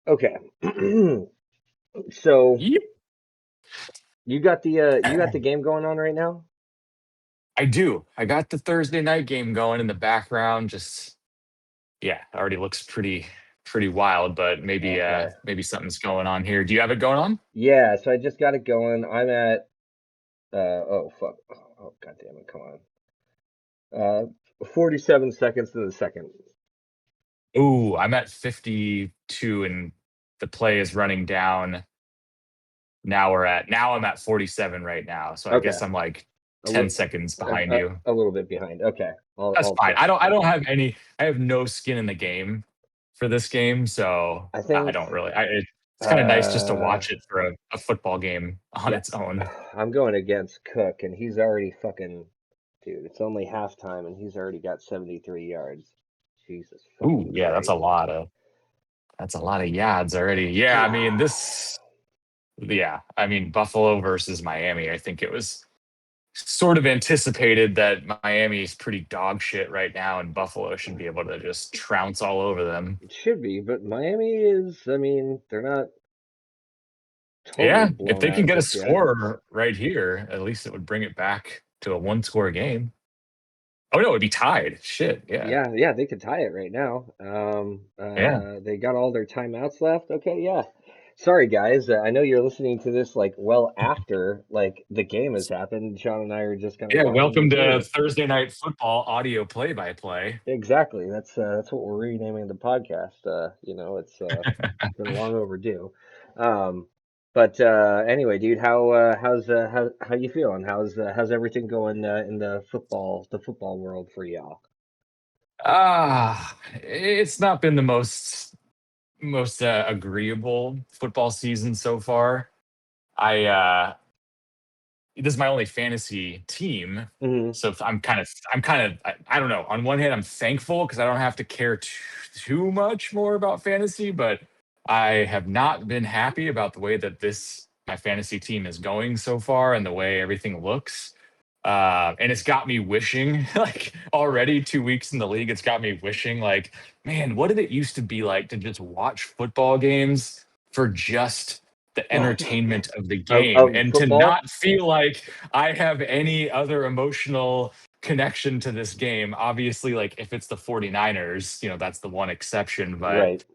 Okay. So Yep. you got the game going on right now? I do. I got the Thursday night game going in the background. Just yeah, already looks pretty wild, but Okay. maybe something's going on here. Do you have it going on? Yeah, so I just got it going. I'm at oh fuck. Oh god damn it, come on. 47 seconds to the second. Ooh, I'm at 52 and the play is running down. Now I'm at 47 right now. So I Okay. guess I'm like A 10 little seconds behind you. a little bit behind. Okay. That's I'll fine. take. I don't have any I have no skin in the game for this game, so I I think don't really it's kind of nice just to uh watch it for a football game on yeah, its own. I'm going against Cook and he's already fucking dude, it's only halftime and he's already got 73 yards. Jesus Ooh, fucking yeah, Christ. that's a lot of yads already. Yeah, I mean I mean Buffalo versus Miami. I think it was sort of anticipated that Miami is pretty dog shit right now, and Buffalo should be able to just trounce all over them. It should be, but Miami is, I mean, they're not totally Yeah, if blown they out can of get a this yet. score right here, at least it would bring it back to a one-score game. Oh no, it'd be tied. Shit, yeah, Yeah, they could tie it right now. yeah. They got all their timeouts left. Okay, yeah. Sorry, guys. I know you're listening to this like well after like the game has happened. Sean and I are just kind of Yeah, watching it welcome to here. Thursday Night Football audio play-by-play. Exactly. That's what we're renaming the podcast. It's been long overdue. Um, but anyway, dude, how you feeling? How's everything going in the football world for y'all? It's not been the most agreeable football season so far. I This is my only fantasy team, Hmm. so I don't know. On one hand, I'm thankful because I don't have to care too much more about fantasy, but I have not been happy about the way that this my fantasy team is going so far and the way everything looks. And it's got me wishing, like already 2 weeks in the league, it's got me wishing, like, man, what did it used to be like to just watch football games for just the entertainment of the game Of and to football? not feel like I have any other emotional connection to this game. Obviously, like if it's the 49ers, that's the one exception, but Right.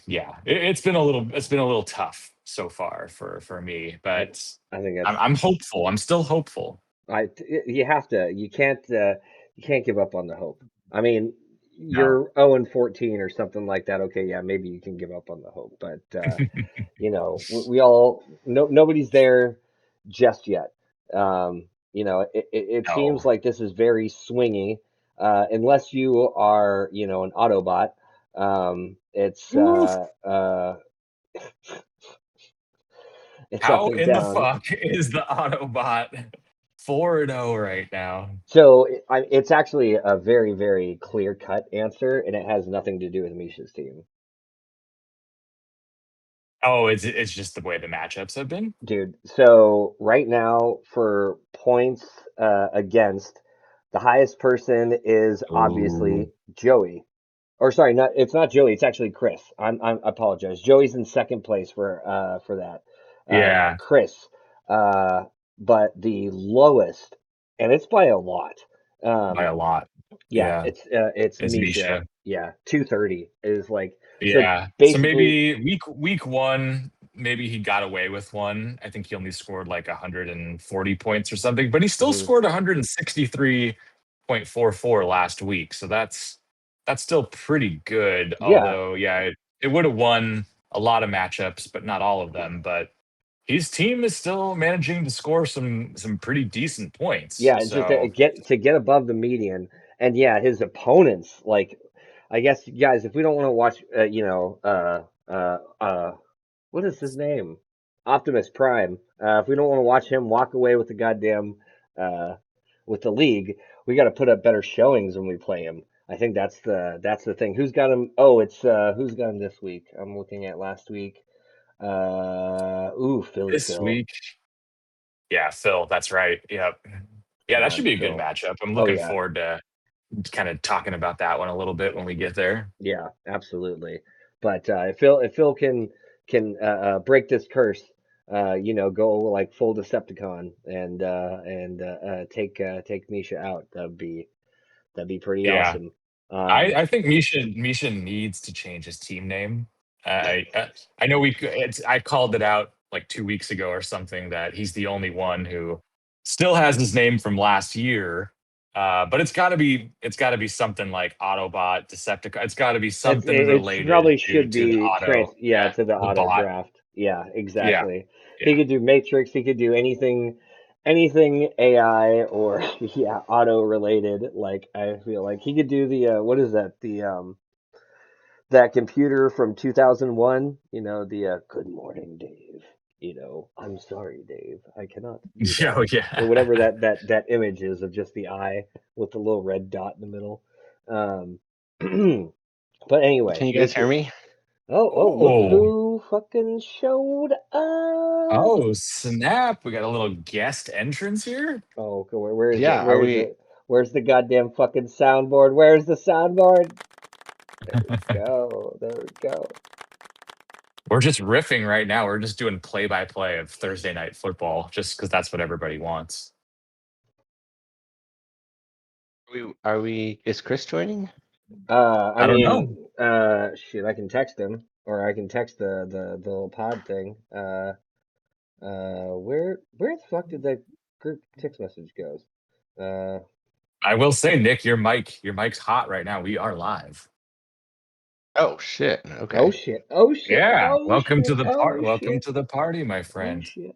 yeah, it's been a little tough so far for me, I but I think I'm hopeful. I'm still hopeful. you have to you can't give up on the hope. I mean, No. you're 0 and 14 or something like that. Okay, yeah, maybe you can give up on the hope, but we all nobody's there just yet. It seems No. like this is very swingy, unless you are, an Autobot. It's Woo. it's up How and in the down. fuck is the Autobot 4-0 right now? So it's actually a very, very clear cut answer, and it has nothing to do with Misha's team. Oh, it's just the way the matchups have been? Dude, so right now for points against, the highest person is Ooh. obviously Joey. Or sorry, not it's not Joey, it's actually Chris. I apologize. Joey's in second place for that. Yeah, Chris. Uh but the lowest, and it's by a lot. by Um a lot. yeah, Yeah, it's it's Misha. Misha. Yeah, 230 is like so Yeah. So basically. maybe week one, maybe he got away with one. I think he only scored like 140 points or something, but he still Mhm. scored 163.44 last week. So that's still pretty good. Yeah, Although, yeah, it would have won a lot of matchups, but not all of them. But his team is still managing to score some pretty decent points. yeah, it's just So to get above the median, and yeah, his opponents, like, I guess, guys, if we don't want to watch, what is his name? Optimus Prime. If we don't want to watch him walk away with the goddamn, uh, with the league, we got to put up better showings when we play him. I think that's the thing. Who's got him? Oh, it's who's got him this week? I'm looking at last week. Philly this Phil. week, yeah, Phil, that's right. Yep. Yeah, Come that should on, be a good Phil. matchup. I'm Oh looking yeah. forward to kind of talking about that one a little bit when we get there. Yeah, absolutely. But if Phil break this curse, go like full Decepticon and take Misha out, that'd be pretty Yeah. awesome. I think Misha needs to change his team name. I know I called it out like 2 weeks ago or something that he's the only one who still has his name from last year. But it's got to be something like Autobot, Decepticon. It's got to be something related Probably should to the be auto. yeah, Yeah, to the the auto bot. draft. Yeah, Yeah, exactly. He yeah. could do Matrix. He could do anything AI or yeah, auto related. Like I feel like he could do the what is that? The that computer from 2001. The Good morning, Dave. I'm sorry, Dave. I cannot do that. Oh Or yeah. whatever that image is of just the eye with the little red dot in the middle. Um, but Can anyway, you guys this hear is. me? Oh, look Oh, who fucking showed up. oh, snap! We got a little guest entrance here. Oh, where is it? Yeah, are we? Where's the goddamn fucking soundboard? Where's the soundboard? There we go. There we go. We're just riffing right now. We're just doing play by play of Thursday night football, just because that's what everybody wants. Is Chris joining? I I don't know. mean, shit, I can text him, or I can text the little pod thing. Where the fuck did that group text message goes? Uh, I will say, Nick, your mic's hot right now. We are live. Oh shit. oh Okay. shit! Oh shit! Yeah, Oh welcome to shit! the part. Oh Welcome shit! to the party, my Oh friend. shit!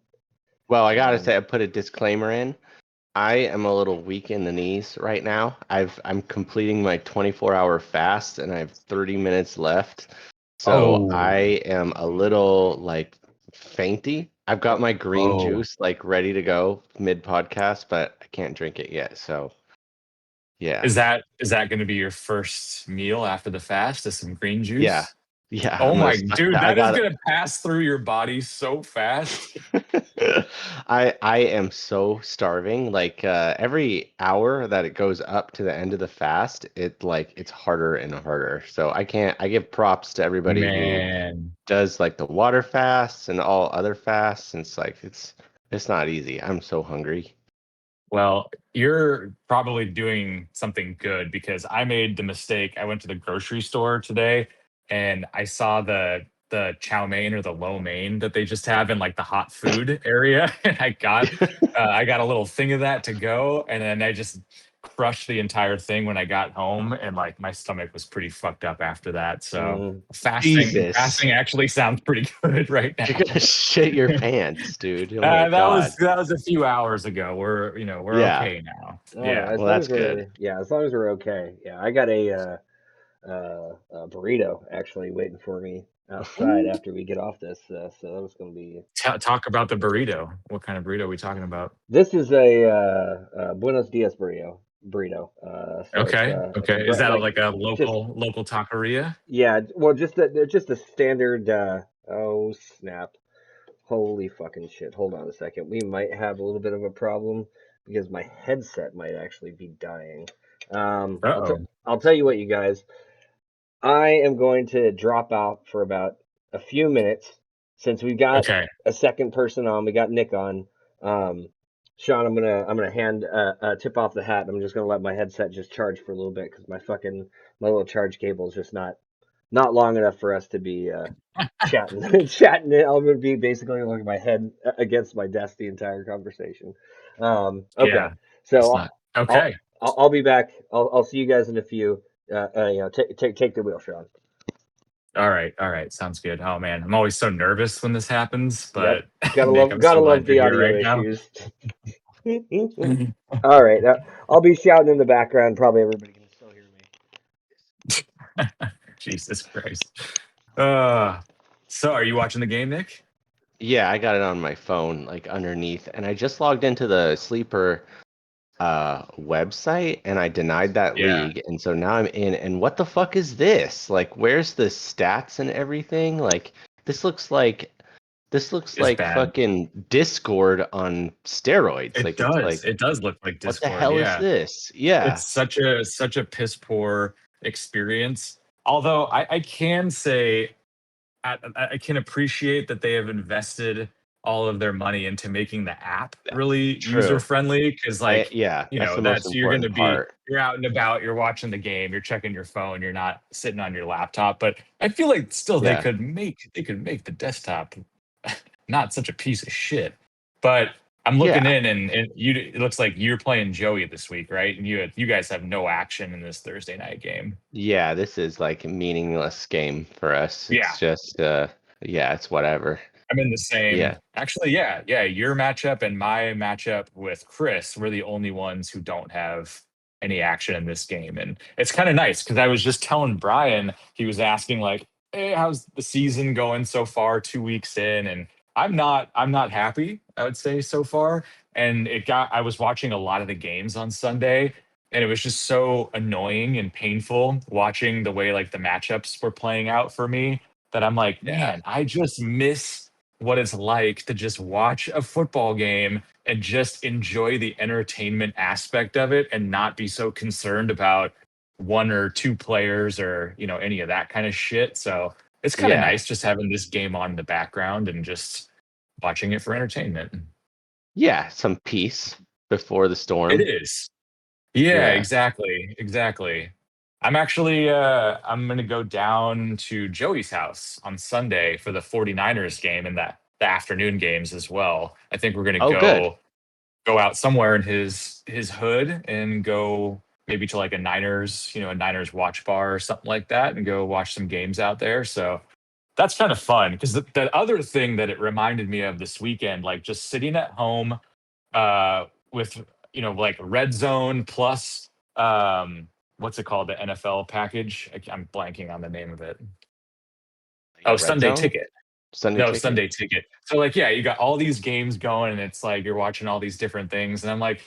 Well, I gotta Um, say, I put a disclaimer in. I am a little weak in the knees right now. I'm completing my 24-hour fast, and I have 30 minutes left. So I Oh, am a little like fainty. I've got my green oh, juice like ready to go mid podcast, but I can't drink it yet. So yeah, is that going to be your first meal after the fast? Is some green yeah, juice? yeah. Oh I'm gonna my suck dude, that. I that is got going to pass through your body so fast. I am so starving. Like every hour that it goes up to the end of the fast, it's harder and harder. So I give props to everybody who Man, does like the water fasts and all other fasts. And it's not easy. I'm so hungry. well, you're probably doing something good because I made the mistake. I went to the grocery store today and I saw the chow mein or the lo mein that they just have in like the hot food area, and I got a little thing of that to go, and then I just crushed the entire thing when I got home, and like my stomach was pretty fucked up after that. So mm, fasting Jesus. fasting actually sounds pretty good right You're now. gonna shit your pants, dude. Oh my That God. was a few hours ago. We're Yeah. okay now. all right, Yeah. as Well, long that's as good. we're okay. Yeah, I got a burrito actually waiting for me outside Ooh. after we get off this. So that was gonna be. Talk about the burrito. What kind of burrito are we talking about? This is a Buenos Dias burrito. So Okay. it's a Okay. Is that like like a just local taqueria? yeah. Well, just a standard. Oh snap! Holy fucking shit! Hold on a second. We might have a little bit of a problem because my headset might actually be dying. Uh-oh. I'll tell you what, you guys. I am going to drop out for about a few minutes since we got Okay. a second person on. We got Nick on. Um, Sean, I'm gonna hand tip off the hat. I'm just gonna let my headset just charge for a little bit because my little charge cable is just not long enough for us to be chatting chatting. I'm gonna be basically looking my head against my desk the entire conversation. Okay, Yeah. It's so not. Okay. I'll be back. I'll see you guys in a few. Take the wheel, Sean. All right. All right. Sounds good. Oh man, I'm always so nervous when this happens, Yep. but Nick, I'm Gotta so love glad you're the here audio right now. issues. All right. I'll be shouting in the background. Probably everybody can still hear Jesus Christ. Uh so are you watching the game, Nick? Yeah, I got it on my phone, like underneath, and I just logged into the sleeper website and I denied that Yeah. league, and so now I'm in, and what the fuck is this? Like, where's the stats and everything? Like, this looks like this looks It's like bad. fucking Discord on steroids. It Like, it's does. like, It does look like what the Discord. hell is Yeah. this? Yeah. It's such a piss poor experience. Although I can say I can appreciate that they have invested all of their money into making the app really user True. friendly because like Yeah, that's the most that's you're going to important be part. you're out and about, you're watching the game, you're checking your phone, you're not sitting on your laptop. But I feel like still Yeah. they could make the desktop not such a piece of shit. But I'm looking Yeah. in and it looks like you're playing Joey this week, right? And you guys have no action in this Thursday night game. Yeah, this is like a meaningless game for us. Yeah. It's just yeah, it's whatever. I'm in the same. Yeah. Actually, yeah, yeah. Your matchup and my matchup with Chris, we're the only ones who don't have any action in this game, and it's kind of nice because I was just telling Brian, he was asking like, "Hey, how's the season going so far? 2 weeks in, and I'm not happy. I would say so far, and I was watching a lot of the games on Sunday, and it was just so annoying and painful watching the way like the matchups were playing out for me that I'm like, Yeah. man, I just miss what it's like to just watch a football game and just enjoy the entertainment aspect of it and not be so concerned about one or two players or any of that kind of shit. So it's kind of Yeah. nice just having this game on in the background and just watching it for entertainment. Yeah, some peace before the It storm. is. Yeah, Yeah. exactly, exactly. I'm gonna go down to Joey's house on Sunday for the 49ers game and the afternoon games as well. I think we're gonna Oh, good. go out somewhere in his hood and go maybe to like a Niners watch bar or something like that and go watch some games out there. So that's kind of fun because the other thing that it reminded me of this weekend, like just sitting at home with like red zone plus what's it called, the NFL package, I'm blanking on the name of it. Oh, Red Sunday Zone? Ticket. Sunday No, ticket? Sunday Ticket. So like yeah, you got all these games going and it's like you're watching all these different things and I'm like,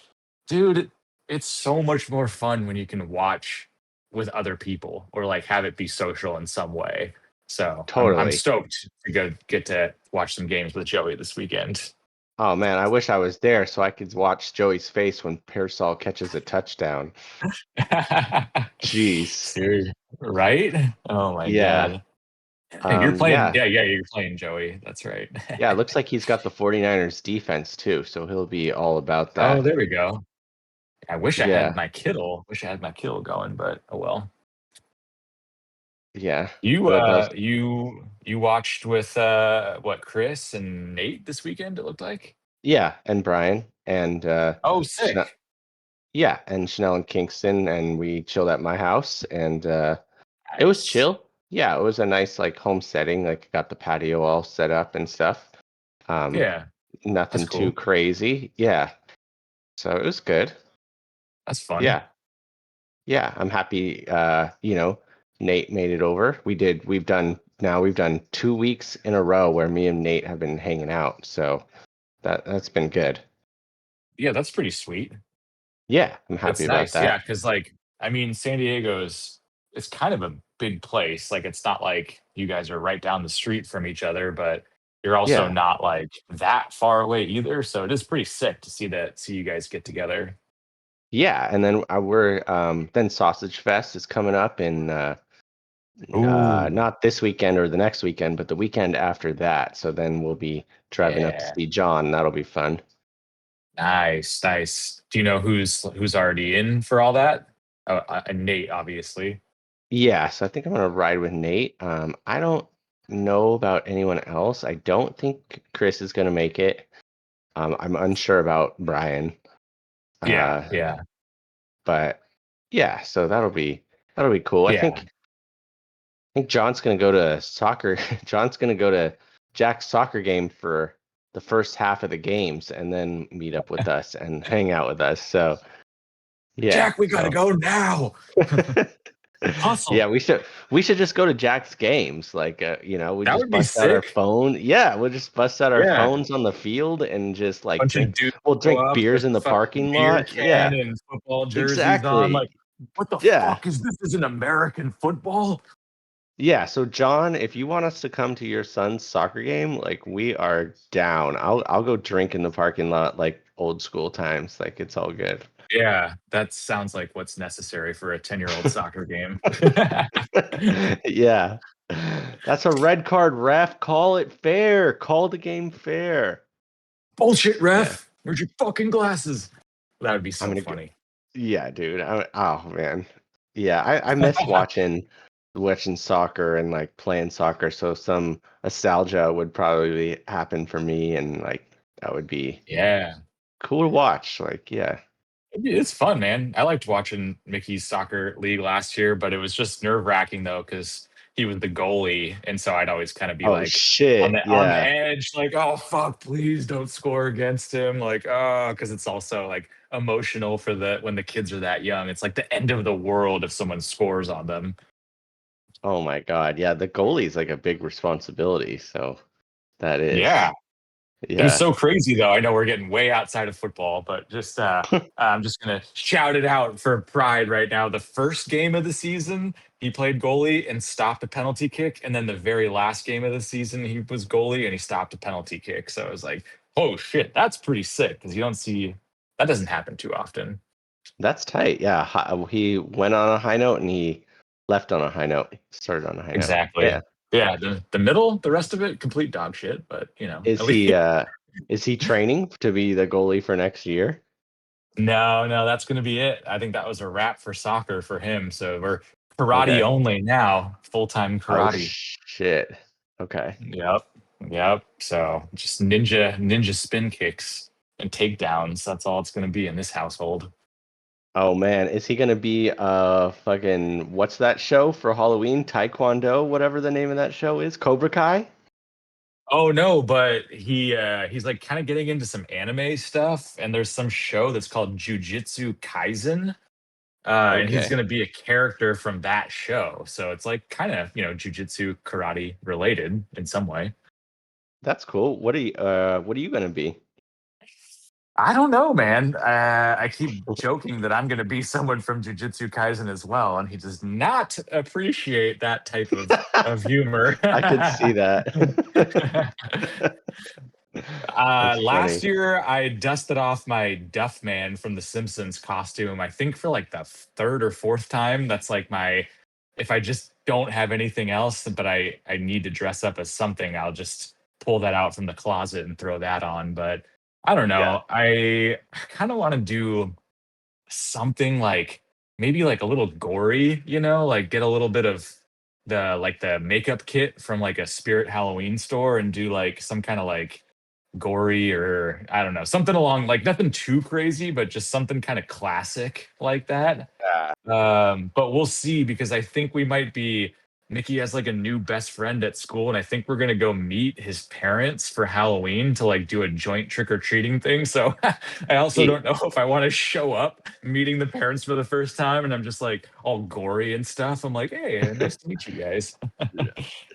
dude, it's so much more fun when you can watch with other people or like have it be social in some way. So I'm Totally. stoked to go get to watch some games with Joey this weekend. Oh man, I wish I was there so I could watch Joey's face when Pearsall catches a touchdown. Jeez. Dude, right? Oh my Yeah. god. You're playing, Yeah. yeah, you're playing Joey. That's right. Yeah, it looks like he's got the 49ers defense too, so he'll be all about Oh, that. there we go. I wish I had Yeah. my Kittle. Wish I had my Kittle going, but oh well. Yeah. You But those you watched with what, Chris and Nate this weekend, it looked like? yeah, and Brian and Oh, Chanel, sick. yeah, and Chanel and Kingston and we chilled at my house and it was Nice. chill. Yeah, it was a nice like home setting, like got the patio all set up and stuff. Um Yeah, that's Nothing too cool. crazy. Yeah. So it was good. That's fun. Yeah. Yeah, I'm happy Nate made it over. We've done 2 weeks in a row where me and Nate have been hanging out. So that's been good. Yeah, that's pretty sweet. Yeah, I'm happy That's about nice. Yeah, that. because like I mean, San Diego's it's kind of a big place. Like it's not like you guys are right down the street from each other, but you're also Yeah. not like that far away either. So it is pretty sick to see you guys get together. Yeah, and then we're then Sausage Fest is coming up in Ooh, not this weekend or the next weekend, but the weekend after that. So then we'll be driving up to yeah. see John. That'll be fun. Nice, nice. Do you know who's already in for all that? Oh, and Nate, obviously. Yeah, so I think I'm gonna ride with Nate. I don't know about anyone else. I don't think Chris is gonna make it. I'm unsure about Brian. Yeah, Uh, yeah, but yeah, so that'll be cool. yeah. I think John's gonna go to soccer. John's gonna go to Jack's soccer game for the first half of the games and then meet up with us and hang out with us. So yeah, Jack, we gotta so go now. yeah, Hustle. we should just go to Jack's games. Like we That just would be bust out our sick. phone. Yeah, we'll just bust out our Yeah. phones on the field and just like Bunch of drink. dudes We'll go drink up beers with in the fucking parking beer lot. can Yeah, and football jerseys on. Like, exactly. what the Yeah. fuck is this? Is an American football? Yeah, so John, if you want us to come to your son's soccer game, like we are down. I'll go drink in the parking lot like old school times. Like it's all good. Yeah, that sounds like what's necessary for a 10-year-old soccer game. Yeah. That's a red card, ref. Call it fair. Call the game fair. Bullshit, Yeah. ref. Where's your fucking glasses? That would be I'm so gonna go. funny. Yeah, dude. Oh man. Yeah, I miss watching soccer and like playing soccer. So some nostalgia would probably happen for me, and like that would be Yeah. cool to watch. Like, yeah. It's fun, man. I liked watching Mickey's soccer league last year, but it was just nerve-wracking though, because he was the goalie, and so I'd always kind of be Oh like on shit. the Yeah. edge, like, oh fuck, please don't score against him. Like, oh, because it's also like emotional for the when the kids are that young. It's like the end of the world if someone scores on them. Oh my God. Yeah, the goalie's like a big responsibility. So that is. Yeah. It was Yeah. so crazy though. I know we're getting way outside of football, but just I'm just gonna shout it out for pride right now. The first game of the season, he played goalie and stopped a penalty kick, and then the very last game of the season, he was goalie and he stopped a penalty kick. So I was like, "Oh shit, that's pretty sick!" Because you don't see that doesn't happen too often. That's tight. Yeah. He went on a high note and he left on a high note. Started on a high note. Exactly. Yeah. Yeah. The middle, the rest of it, complete dog shit. But at Is least he training to be the goalie for next year? No, no, that's gonna be it. I think that was a wrap for soccer for him. So we're karate Okay. only now, full-time Oh karate. shit. Okay. Yep. Yep. So just ninja spin kicks and takedowns. That's all it's gonna be in this household. Oh man, is he gonna be fucking what's that show for Halloween? Taekwondo, whatever the name of that show is? Cobra Kai? Oh no, but he's like kind of getting into some anime stuff, and there's some show that's called Jujutsu Kaisen. And he's Okay. going to be a character from that show. So it's like kind of, jujitsu karate related in some way. That's cool. What are you gonna be? I don't know, man. I keep joking that I'm going to be someone from Jujutsu Kaisen as well, and he does not appreciate that type of humor. I could see that. That's Last funny. year, I dusted off my Duff Man from The Simpsons costume. I think for like the third or fourth time. That's like my if I just don't have anything else, but I need to dress up as something, I'll just pull that out from the closet and throw that on. But I don't Yeah. know. I kind of want to do something like maybe like a little gory, like get a little bit of the makeup kit from like a Spirit Halloween store and do like some kind of like gory or I don't know, something along like nothing too crazy, but just something kind of classic like that. Yeah. But we'll see because I think we might be Mickey has like a new best friend at school, and I think we're gonna go meet his parents for Halloween to like do a joint trick-or-treating thing. So I also He- don't know if I want to show up meeting the parents for the first time and I'm just like all gory and stuff. I'm like, hey, nice to meet you guys.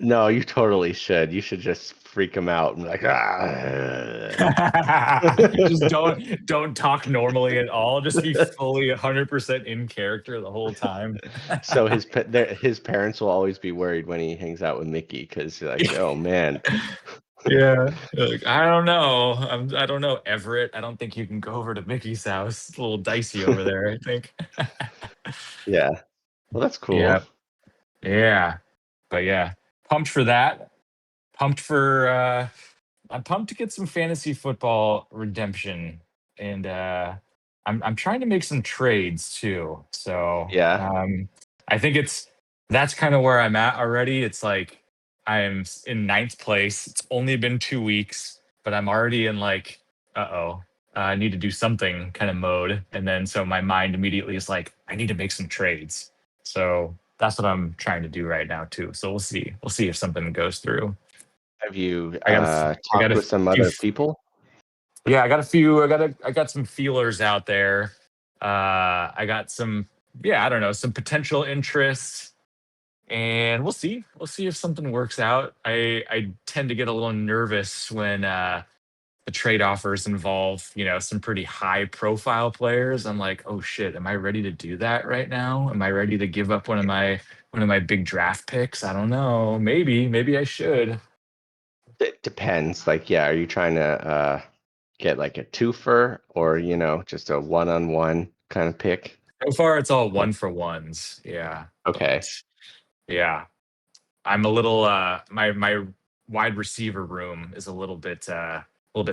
no, you totally should. You should just freak him out and be like, ah. Just don't talk normally at all. Just be fully 100% in character the whole time. So his parents will always be worried when he hangs out with Mickey because like, oh man. Yeah. Like, I don't know. I don't know, Everett. I don't think you can go over to Mickey's house. It's a little dicey over there, I think. Yeah. Well, that's cool. Yeah. Yeah. But yeah, pumped for that. Pumped for I'm pumped to get some fantasy football redemption, and I'm trying to make some trades too. So Yeah. I think that's kind of where I'm at already. It's like I'm in ninth place. It's only been 2 weeks, but I'm already in like, uh-oh, I need to do something kind of mode. And then so my mind immediately is like, I need to make some trades. So that's what I'm trying to do right now too. So we'll see. We'll see if something goes through. Have you I got I got talked a with some few. other people? Yeah, I got a few. I got some feelers out there. I got some. Yeah, I don't know, some potential interest, and we'll see. We'll see if something works out. I tend to get a little nervous when the trade offers involve some pretty high profile players. I'm like, oh shit, am I ready to do that right now? Am I ready to give up one of my big draft picks? I don't know. Maybe I should. It depends. Like, yeah, are you trying to get like a twofer or just a one-on-one? kind of pick? So far, it's all 1-for-1s. Yeah, Okay. but yeah, I'm a little my wide receiver room is a little bit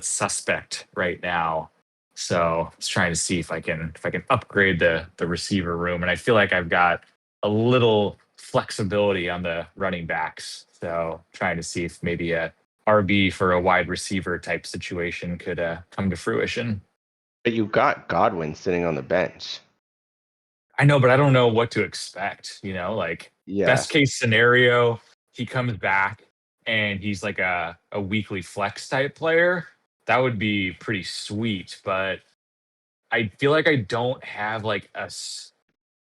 suspect right now. So I was trying to see if I can upgrade the receiver room, and I feel like I've got a little flexibility on the running backs. So trying to see if maybe a RB for a wide receiver type situation could come to fruition. But you got Godwin sitting on the bench. I know, but I don't know what to expect. Like Yeah. best case scenario, he comes back and he's like a weekly flex type player. That would be pretty sweet. But I feel like I don't have like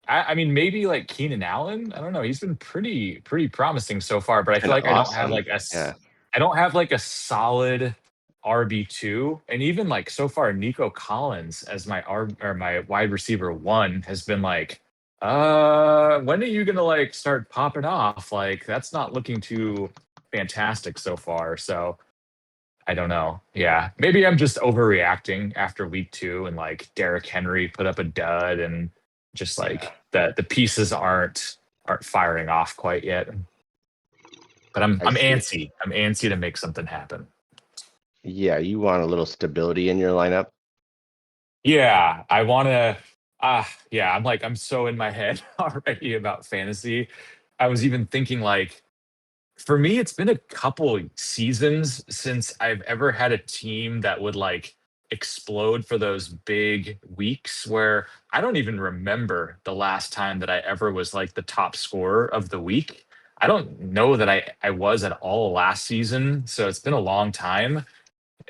I mean, maybe like Keenan Allen. I don't know. He's been pretty promising so far, but I feel And like I don't have awesome. like Yeah. I don't have like a solid RB2. And even like so far, Nico Collins as my my wide receiver one has been like, when are you gonna like start popping off? Like that's not looking too fantastic so far. So I don't know. Yeah. Maybe I'm just overreacting after week two and like Derrick Henry put up a dud and just Yeah. like the pieces aren't firing off quite yet. But I I'm see. antsy. I'm antsy to make something happen. Yeah, you want a little stability in your lineup. Yeah, I want to. Yeah, I'm so in my head already about fantasy. I was even thinking like for me, it's been a couple seasons since I've ever had a team that would like explode for those big weeks where I don't even remember the last time that I ever was like the top scorer of the week. I don't know that I was at all last season, so it's been a long time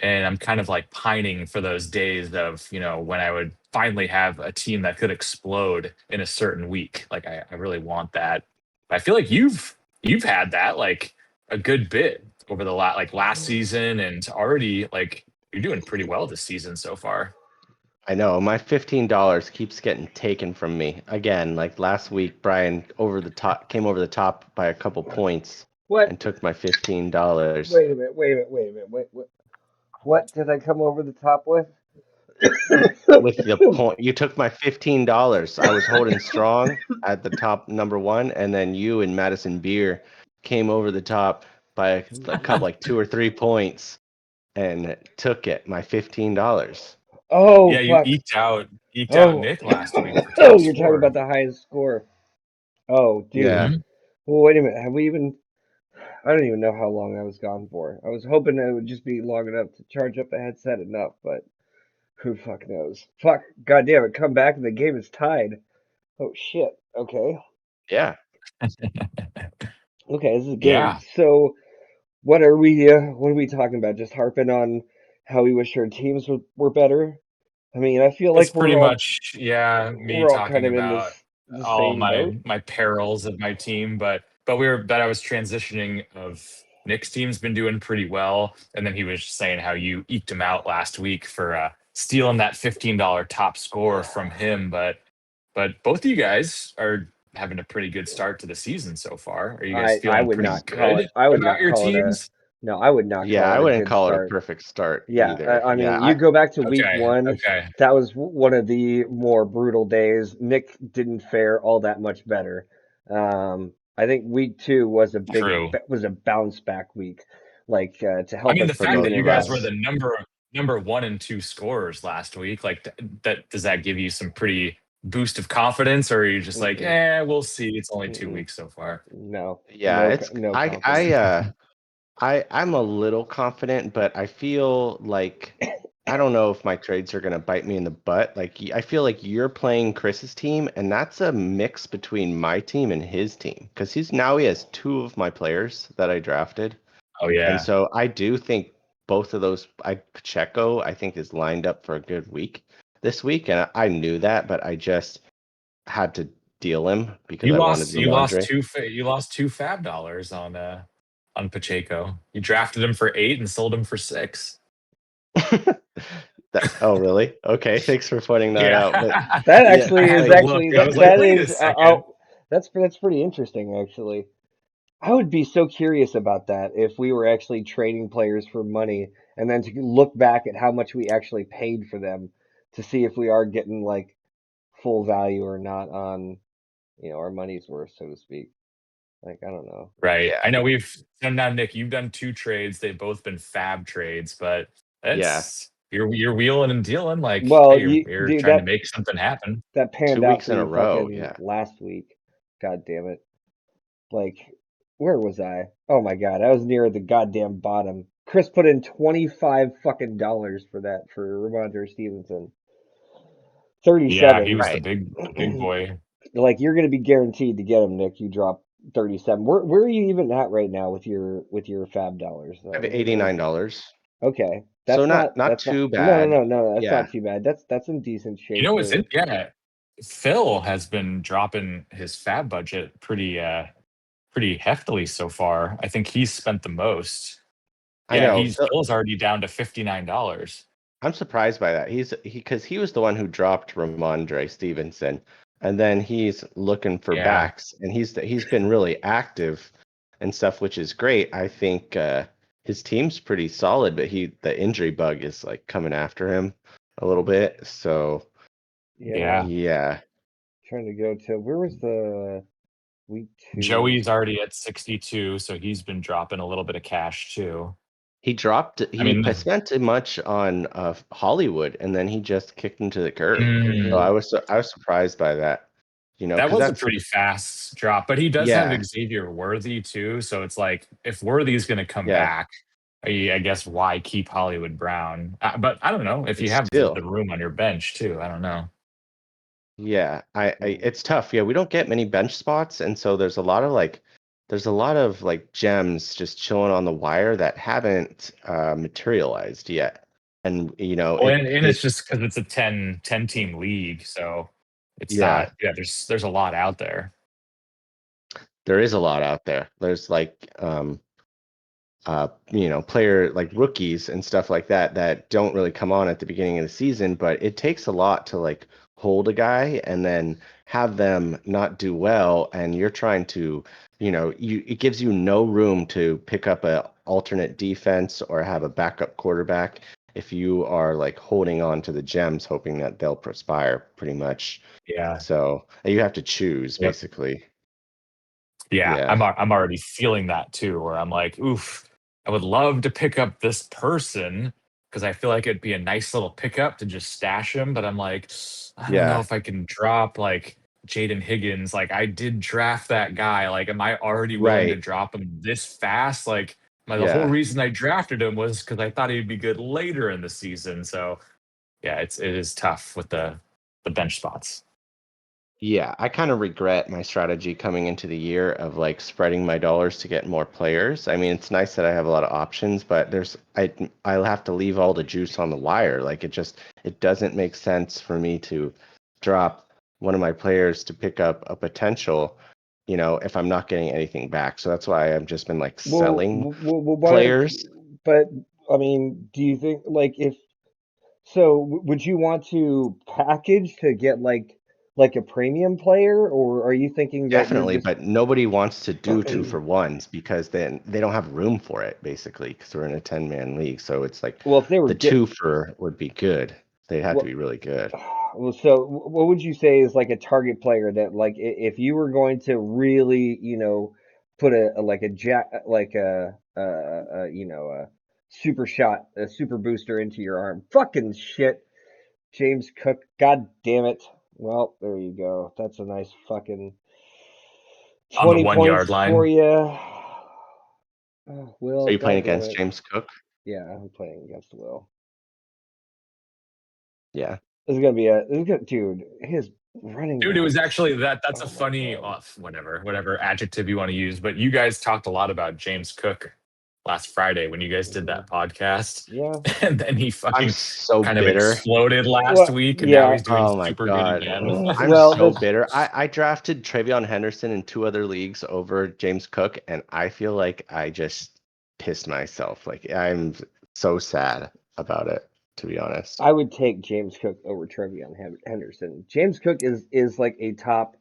and I'm kind of like pining for those days of, when I would finally have a team that could explode in a certain week. Like I really want that. But I feel like you've had that like a good bit over the last season and already like you're doing pretty well this season so far. I know my $15 keeps getting taken from me again. Like last week, Brian came over the top by a couple points What? and took my $15 Wait a minute. Wait a minute. Wait a minute. Wait. What did I come over the top with? with the point. You took my $15. I was holding strong at the top number one, and then you and Madison Beer came over the top by a couple, like 2 or 3 points, and took it. My $15. Oh Yeah, you fuck. eked out Oh. Nick last week for Oh, top you're talking about scorer. the highest score. Oh, dude. Yeah, Mhm. Well, wait a minute. Have we even? I don't even know how long I was gone for. I was hoping it would just be long enough to charge up the headset enough, but who fuck knows? Fuck. God damn it. Come back and the game is tied. Oh shit. Okay. yeah. Okay, this is a game. Yeah, So, what are we talking about? Just harping on how we wish our teams were better? I mean, I feel it's like pretty much me we're all kind talking of in about the all same boat. my perils of my team, but we were that I was transitioning of Nick's team's been doing pretty well, and then he was saying how you eked him out last week for stealing that $15 top score from him, but both of you guys are having a pretty good start to the season so far. Are you guys I feeling would pretty not call it. good I would about not your call it a teams? no. I would not Yeah, call I it a wouldn't good call it a start. perfect start Yeah, either. I Yeah, mean, you go back to week Okay, one. okay, That was one of the more brutal days. Nick didn't fare all that much better. I think week two was true. was a bounce back week, like to I help mean, us the for fact both that even you it of guys out. were the us. number one and two scorers last week, like that, does that give you some pretty boost of confidence, or are you just like, Mm-mm, we'll see. It's only two mm-mm. weeks so far. No, Yeah, no confidence. I'm a little confident, but I feel like I don't know if my trades are gonna bite me in the butt. Like I feel like you're playing Chris's team, and that's a mix between my team and his team because he has two of my players that I drafted, Oh and yeah, so I do think both of those. Pacheco I think is lined up for a good week this week, and I knew that, but I just had to deal him because I wanted Ramondre. you lost two fab dollars on Pacheco. You drafted him for 8 and sold him for 6. Oh, really? Okay, thanks for pointing that Yeah, out. But That yeah, I actually had is to like look. actually I was like, that wait a is second. that's pretty interesting actually. I would be so curious about that if we were actually trading players for money and then to look back at how much we actually paid for them to see if we are getting like full value or not on, our money's worth, so to speak. Like, I don't know. Right. Yeah. I know we've so now, Nick, you've done 2 trades. They've both been fab trades, but Yeah. you're wheeling and dealing like, Well, hey, you're dude, trying to make something happen. that panned 2 out weeks for in a you row. fucking Yeah. last week. God damn it. Like, where was I? Oh my God, I was near the goddamn bottom. Chris put in 25 fucking dollars for that for Ramondre Stevenson. Yeah, he 37. was Right. the big boy. Like, you're gonna be guaranteed to get him, Nick. You drop 37. Where are you even at right now with your fab dollars? I have Where, $89. okay, So that's not not not that's not too no no bad. no no that's Yeah. not too bad. That's in decent You shape know what's for. in yeah. Phil has been dropping his fab budget pretty heftily so far. I think he's spent the most. I Yeah, know. he's Phil's already down to $59. I'm surprised by that. Because he was the one who dropped Ramondre Stevenson, and then he's looking for Yeah. backs, and he's been really active and stuff, which is great. I think his team's pretty solid, but the injury bug is like coming after him a little bit. So Yeah, Yeah. yeah, trying to go to where was the week two? Joey's already at 62, so he's been dropping a little bit of cash too. I he mean, spent too much on Hollywood, and then he just kicked him to the curb. So Hmm. I was surprised by that, that because was a that's pretty fast drop, but he does have yeah, Xavier Worthy too. So it's like if Worthy's going to come yeah. back, I guess why keep Hollywood Brown? But I don't know if But you have still. the room on your bench too. I don't know. Yeah, Hmm. it's tough. Yeah, we don't get many bench spots, and so there's a lot of like gems just chilling on the wire that haven't materialized yet. And Well, and it's just because it's a ten team league, so it's yeah, not. Yeah, there's a lot out there. there is a lot out there. There's like player like rookies and stuff like that that don't really come on at the beginning of the season, but it takes a lot to like hold a guy and then have them not do well, and you're trying to, it gives you no room to pick up a alternate defense or have a backup quarterback if you are like holding on to the gems hoping that they'll perspire pretty much. Yeah. So you have to choose Yep. basically. Yeah, Yeah. I'm already feeling that too, where I'm like, oof, I would love to pick up this person because I feel like it'd be a nice little pickup to just stash him. But I'm like, I don't know Yeah. if I can drop like Jaden Higgins. Like I did draft that guy. Like, am I already willing to Right. drop him this fast? Like, the whole Yeah. reason I drafted him was because I thought he'd be good later in the season. So yeah, it is tough with the bench spots. Yeah, I kind of regret my strategy coming into the year of like spreading my dollars to get more players. I mean, it's nice that I have a lot of options, but I'll have to leave all the juice on the wire. Like it doesn't make sense for me to drop one of my players to pick up a potential, if I'm not getting anything back. So that's why I've just been like selling What? players. But I mean, do you think like if so, would you want to package to get like a premium player, or are you thinking that you're Definitely, just but nobody wants to do 2-for-1s because then they don't have room for it, basically, because we're in a 10-man league. So it's like well, if they were the get two for would be good. They had to well, be really good. well, so what would you say is like a target player that like if you were going to really, put a like a jack like a super shot, a super booster into your arm? Fucking shit. James Cook, god damn it. Well, there you go. That's a nice fucking On the 20 1 points yard for line. you. Are Will, you playing god damn against it. James Cook? Yeah, I'm playing against Will. Yeah. This is gonna, dude, his running Dude, it was backs. actually that's a Oh my funny God. whatever adjective you want to use, but you guys talked a lot about James Cook last Friday when you guys did Hmm. that podcast. Yeah. And then he I'm fucking so kind of bitter. exploded last Well, week and now yeah. he's doing Oh my super good God. again. I'm Well, so this. bitter. I drafted Travion Henderson in 2 other leagues over James Cook, and I feel like I just pissed myself. Like I'm so sad about it, to be honest. I would take James Cook over Trevion Henderson. James Cook is like a top.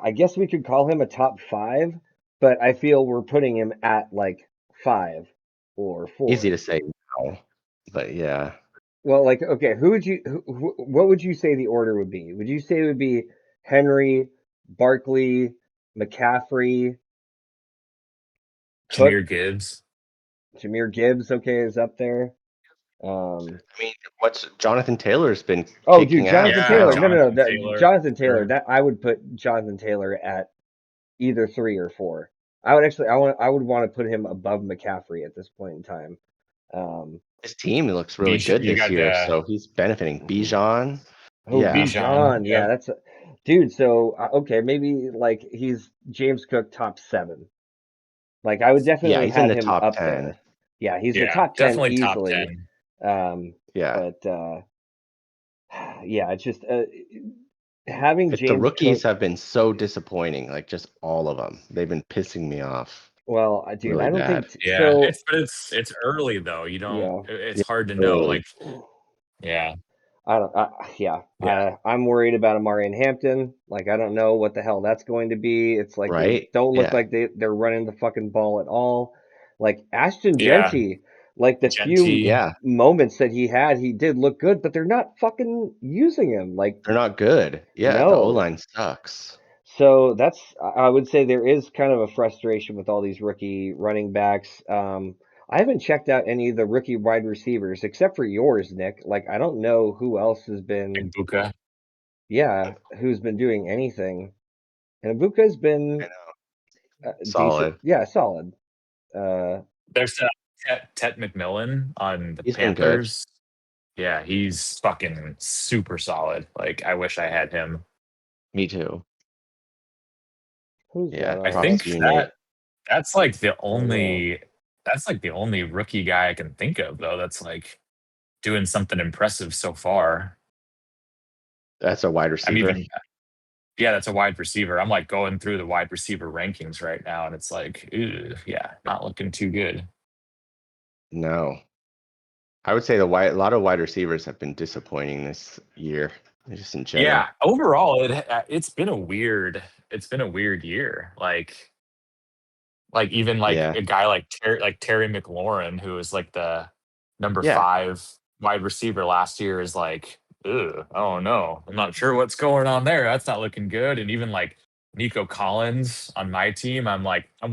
I guess we could call him a top five, but I feel we're putting him at like five or Easy four. to say now, but yeah. Well, like, okay, what would you say the order would be? Would you say it would be Henry, Barkley, McCaffrey, Jameer Cook, Gibbs, Jameer Gibbs? Okay, is up there. Um, I mean, what's Jonathan Taylor's been oh, dude, kicking Jonathan ass yeah, Taylor. now. No, no, no. Jonathan Taylor, Jonathan Taylor. sure. That I would put Jonathan Taylor at either 3 or 4. I would actually, I would want to put him above McCaffrey at this point in time. Um, His team looks really good You this got year, so he's benefiting. Bijan, oh, yeah, Bijan. Bijan. Yeah, Yep. that's a dude. So, okay, maybe like he's James Cook top 7. Like I would yeah, definitely he's in have the him top up 10. there. Yeah, he's the Yeah, top 10 definitely top easily. 10. Yeah, But yeah, it's just having the James rookies Cook. have been so disappointing. Like just all of them, they've been pissing me off Well, dude, really I don't bad. think Yeah, so. it's early though. You don't. Yeah, It's Yeah, hard to know. early, Like, yeah, I don't. Yeah, yeah, I'm worried about Amari and Hampton. Like, I don't know what the hell that's going to be. It's like they right? don't look Yeah, like they're running the fucking ball at all. Like Ashton yeah. Genty, like the few Genty. yeah, moments that he had, he did look good, but they're not fucking using him. Like, they're not good. Yeah, the O no. line sucks. So I would say there is kind of a frustration with all these rookie running backs. I haven't checked out any of the rookie wide receivers except for yours, Nick. Like, I don't know who else has been, Like Buka. yeah, who's been doing anything. And Ibuka's I been know, decent, solid. yeah, solid. Uh, There's Tet McMillan on the He's been good. Panthers. Yeah, he's fucking super solid. Like, I wish I had him. Me too. who's that Yeah, I on props there? think to you, Nate. that's like the I don't know. only rookie guy I can think of though that's like doing something impressive so far. That's a wide I'm receiver. even Yeah, that's a wide receiver. I'm like going through the wide receiver rankings right now, and it's like, ew, yeah, not looking too good. No, I would say a lot of wide receivers have been disappointing this year, just in Yeah, general. overall, it's been a weird year. Like even like Yeah, a guy like Terry McLaurin, who is like the number yeah, 5 wide receiver last year, is like, ugh, oh no, I'm not sure what's going on there. That's not looking good. And even like Nico Collins on my team, I'm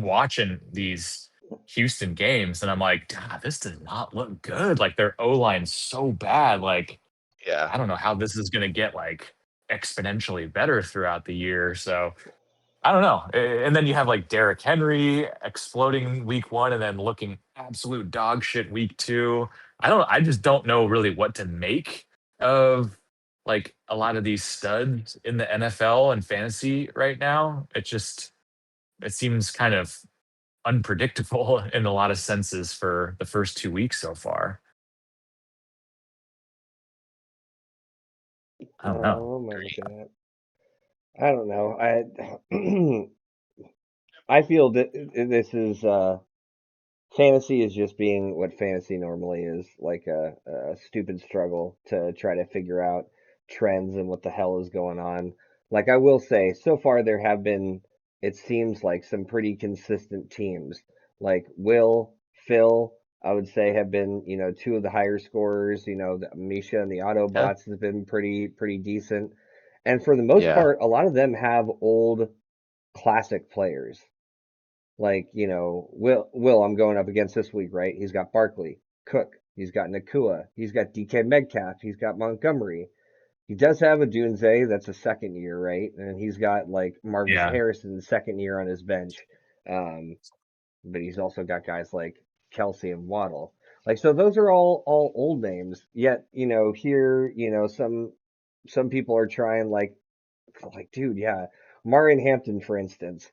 watching these Houston games, and I'm like, God, this does not look good. Like their O line's so bad. Like yeah, I don't know how this is going to get like exponentially better throughout the year. So I don't know. And then you have like Derrick Henry exploding week 1 and then looking absolute dog shit week 2. I just don't know really what to make of like a lot of these studs in the NFL and fantasy right now. It seems kind of unpredictable in a lot of senses for the first 2 weeks so far. I don't know. What am I looking at? I don't know. I feel that this is fantasy is just being what fantasy normally is, like a stupid struggle to try to figure out trends and what the hell is going on. Like I will say, so far there have been, it seems like some pretty consistent teams. Like Will, Phil, I would say have been, two of the higher scorers. Misha and the yeah, Autobots has been pretty decent. And for the most yeah, part, a lot of them have old classic players. Like, Will I'm going up against this week, right? He's got Barkley, Cook, he's got Nakua, he's got DK Metcalf, he's got Montgomery. He does have a Dunze, that's a second year, right? And he's got like Marvin Yeah. Harrison, second year on his bench. Um, but he's also got guys like Kelsey and Waddle. Like so those are all old names. Yet, here, some people are trying like, dude, yeah. Marion Hampton, for instance.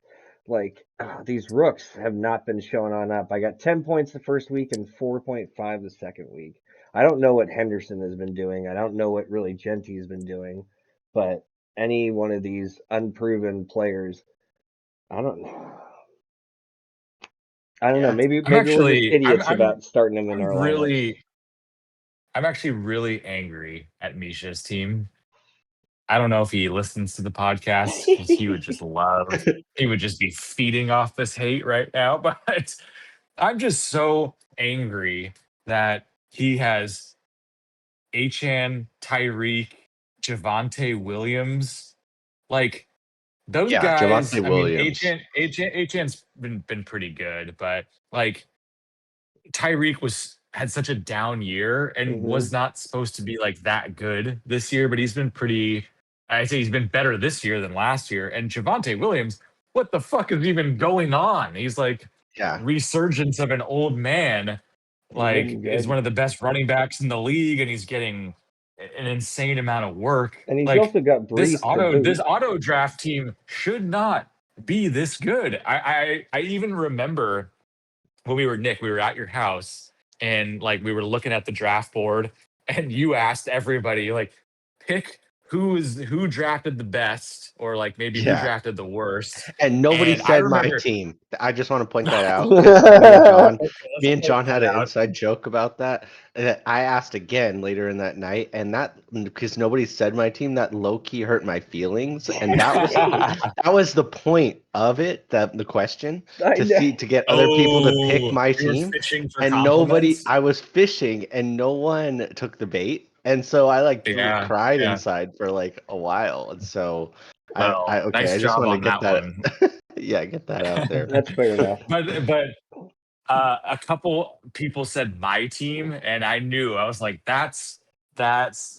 Like, these rooks have not been showing on up. I got 10 points the first week and 4.5 the second week. I don't know what Henderson has been doing. I don't know what really Genty's been doing. But any one of these unproven players, I don't know. I don't know. Yeah. Maybe we're just idiots about starting them in I'm our lineups. I'm actually really angry at Misha's team. I don't know if he listens to the podcast because he would just be feeding off this hate right now. But I'm just so angry that he has Achan, Tyreek, Javante Williams, like those Yeah, guys. Javante I mean, Williams. Achan's been pretty good, but like Tyreek had such a down year and Hmm. was not supposed to be like that good this year, but he's been pretty. I'd say he's been better this year than last year. And Javante Williams, what the fuck is even going on? He's like Yeah. resurgence of an old man. He's Like looking is good. one of the best running backs in the league, and he's getting an insane amount of work. And he's Like also got Breeze to this boot. auto draft team should not be this good. I even remember when we were at your house and like we were looking at the draft board and you asked everybody like pick who drafted the best or like maybe who Yeah. drafted the worst. And nobody And I said my remember team. I just want to point that out because I let's me and point John that had an out. inside joke about that. That I asked again later in that night, and that because nobody said my team, that low key hurt my feelings, and that was the point of it. That the question know. to get other people to pick Oh, my you were team, fishing for and nobody. compliments. I was fishing, and no one took the bait, and so I like Yeah, cried yeah. inside for like a while, and so. I Well, okay. nice I just job want to on get that that. one. Yeah, get that out there. That's fair enough. But a couple people said my team, and I knew I was like, that's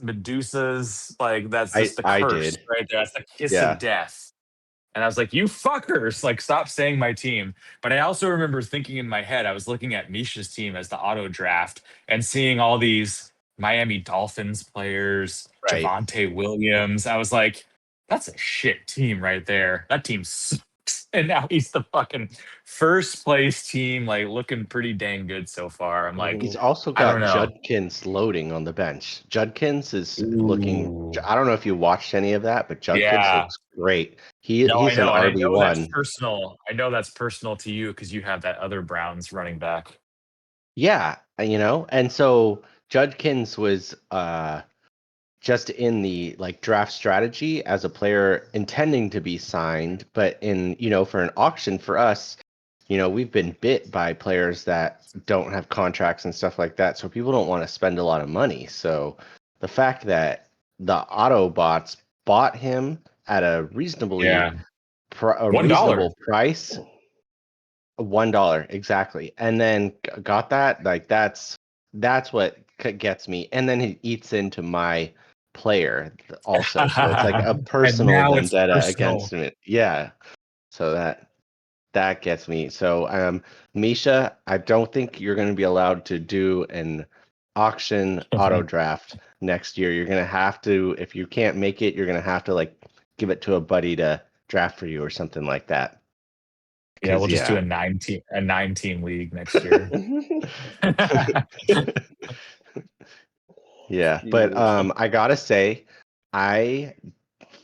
Medusa's, like that's just the I curse did. right there. That's the kiss of Yeah. death. And I was like, you fuckers, like stop saying my team. But I also remember thinking in my head, I was looking at Misha's team as the auto draft and seeing all these Miami Dolphins players, Right. Javante Williams. I was like, that's a shit team right there. That team sucks. And now he's the fucking first place team, like looking pretty dang good so far. I'm like, He's Hmm. also I don't got know. Judkins loading on the bench. Judkins is looking. Ooh. I don't know if you watched any of that, but Judkins Yeah. looks great. No, I He's an know. And I know that's RB1. personal. I know that's personal to you because you have that other Browns running back. Yeah, and so Judkins was just in the like draft strategy as a player intending to be signed, but in for an auction for us, we've been bit by players that don't have contracts and stuff like that, so people don't want to spend a lot of money. So the fact that the Autobots bought him at a Yeah. $1. reasonable price, $1 exactly, and then got that, like that's what gets me, and then he eats into my player also, so it's like a And personal now it's vendetta personal. against him. Yeah, so that gets me. So Misha, I don't think you're going to be allowed to do an auction auto draft next year. You're going to have to, if you can't make it, you're going to have to like give it to a buddy to draft for you or something like that. Yeah, Cause we'll just do yeah. a 9 team league next year. Yeah, but Jeez. I gotta say, I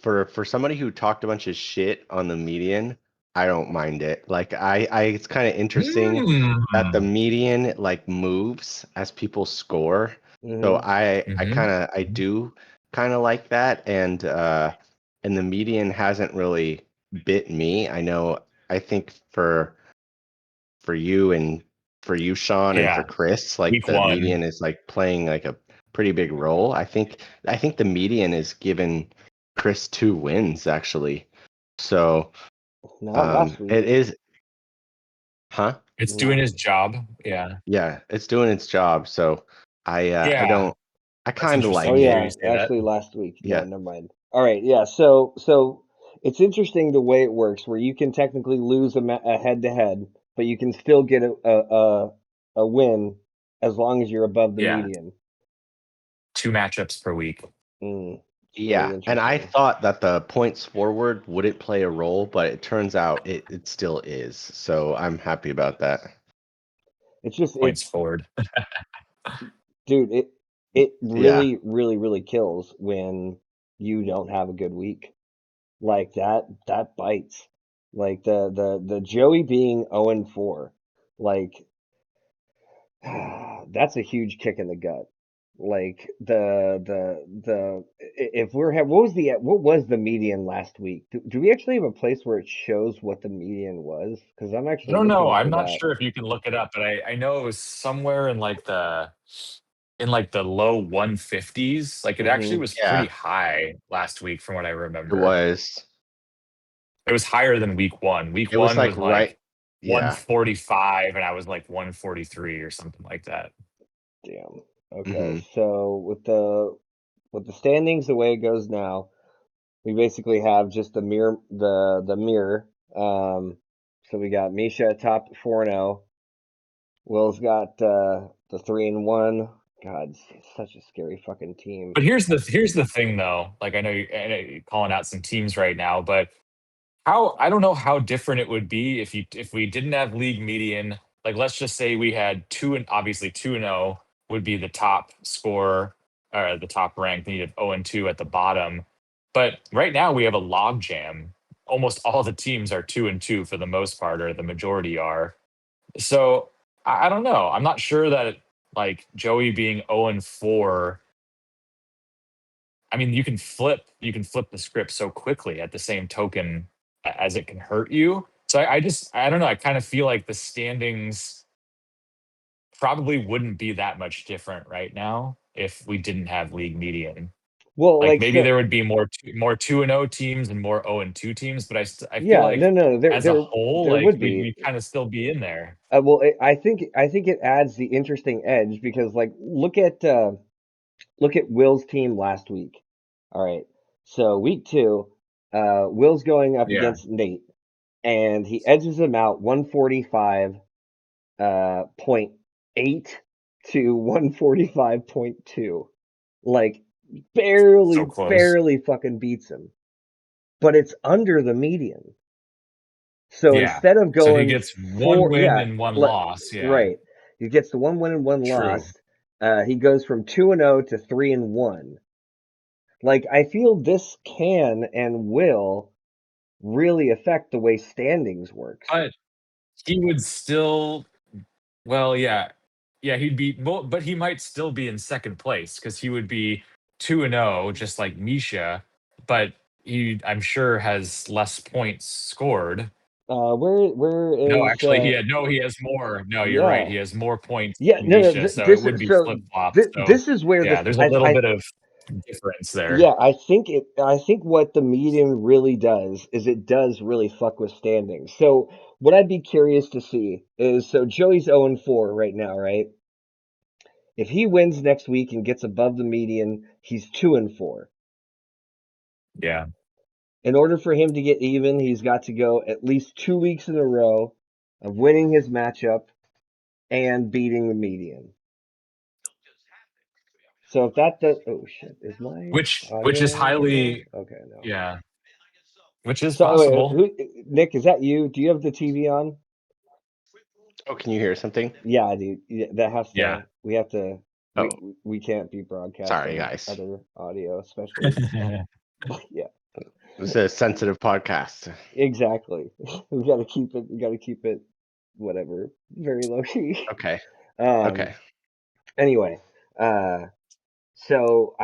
for somebody who talked a bunch of shit on the median, I don't mind it. Like I it's kind of interesting that the Mm. median like moves as people score. So Hmm. I do kind of like that, and the median hasn't really bit me. I know I think for you and for you, Sean, and for Yeah, Chris, like week the one. median is like playing like a pretty big role. I think the median is given Chris 2 wins actually. So Not last it week. is, huh? It's doing No. his job. Yeah. Yeah, it's doing its job. So I Yeah. don't I That's kind of Oh interesting like to hear it. you yeah, say that. actually last week. Yeah, Yeah. never mind. All right, yeah. So it's interesting the way it works, where you can technically lose a head to head, but you can still get a win as long as you're above the Yeah. median. 2 matchups per week. It's very Yeah, and I interesting. thought that the points forward wouldn't play a role, but it turns out it still is. So I'm happy about that. It's just Points it's forward. dude, it Yeah. really kills when you don't have a good week. Like that bites. Like the Joey being 0 and 4. Like that's a huge kick in the gut. Like if we're what was the median last week? Do we actually have a place where it shows what the median was? Because I'm I actually don't know. looking I'm for not that. sure if you can look it up, but I know it was somewhere in like the in like the low 150s. Like it actually Mm-hmm. was pretty Yeah, high last week from what I it remember. was. It was higher than week one. Week It was one like was like yeah. 145 and I was like 143 or something like that. Damn. Okay, Hmm. so with the standings the way it goes now, we basically have just the mirror. So we got Misha at top 4-0. Will's got the 3-1. God, it's such a scary fucking team. But here's the thing though. Like I know you're calling out some teams right now, but how I don't know how different it would be if we didn't have league median. Like let's just say we had two and obviously 2-0 would be the top score or the top rank. Then you have 0-2 at the bottom. But right now we have a log jam. Almost all the teams are 2-2 for the most part, or the majority are. So I don't know. I'm not sure that like Joey being 0-4. I mean, you can flip the script so quickly at the same token as it can hurt you. So I don't know. I kind of feel like the standings probably wouldn't be that much different right now if we didn't have league median. Well, Like like maybe so, there would be more 2-0 teams and more 0-2 teams, but I feel yeah, like no, there as a there whole, there like would be. we kind of still be in there. Well, I think it adds the interesting edge because like look at Will's team last week. All right, so week two, Will's going up Yeah. against Nate, and he edges him out 145 point 8 to 145.2. Like So barely, close. barely fucking beats him. But it's under the median. So Yeah. instead of So he going gets one win yeah, and one loss. Yeah. right. He gets the one win and one True. loss. He goes from 2-0 to 3-1. Like I feel this can and will really affect the way standings works. But he would still well, yeah. Yeah, he'd be well, but he might still be in second place because he would be 2-0, just like Misha, but he I'm sure has less points scored. Where No, is actually he has more. No, you're right. yeah. He has more points Yeah, than no, no. Misha, so it This would is be so. flip-flopped. So, This is where yeah, this. there's a little bit of difference there. Yeah, I think what the median really does is it does really fuck with standings. So what I'd be curious to see is so Joey's 0-4 right now, right? If he wins next week and gets above the median, he's 2-4. Yeah. In order for him to get even, he's got to go at least 2 weeks in a row of winning his matchup and beating the median. So if that does, oh shit, is my Which is audio bad? highly Okay, no. yeah, which is So wait, possible. who, Nick, is that you? Do you have the TV on? Oh, can you hear something? Yeah, I do. Yeah, that has Yeah. to. We have to. Oh, We can't be sorry, broadcasting guys. other audio, especially. Yeah, It's a sensitive podcast. exactly. We got to keep it. We got to keep it. Whatever. Very low key. Okay. Um. Okay. Anyway. So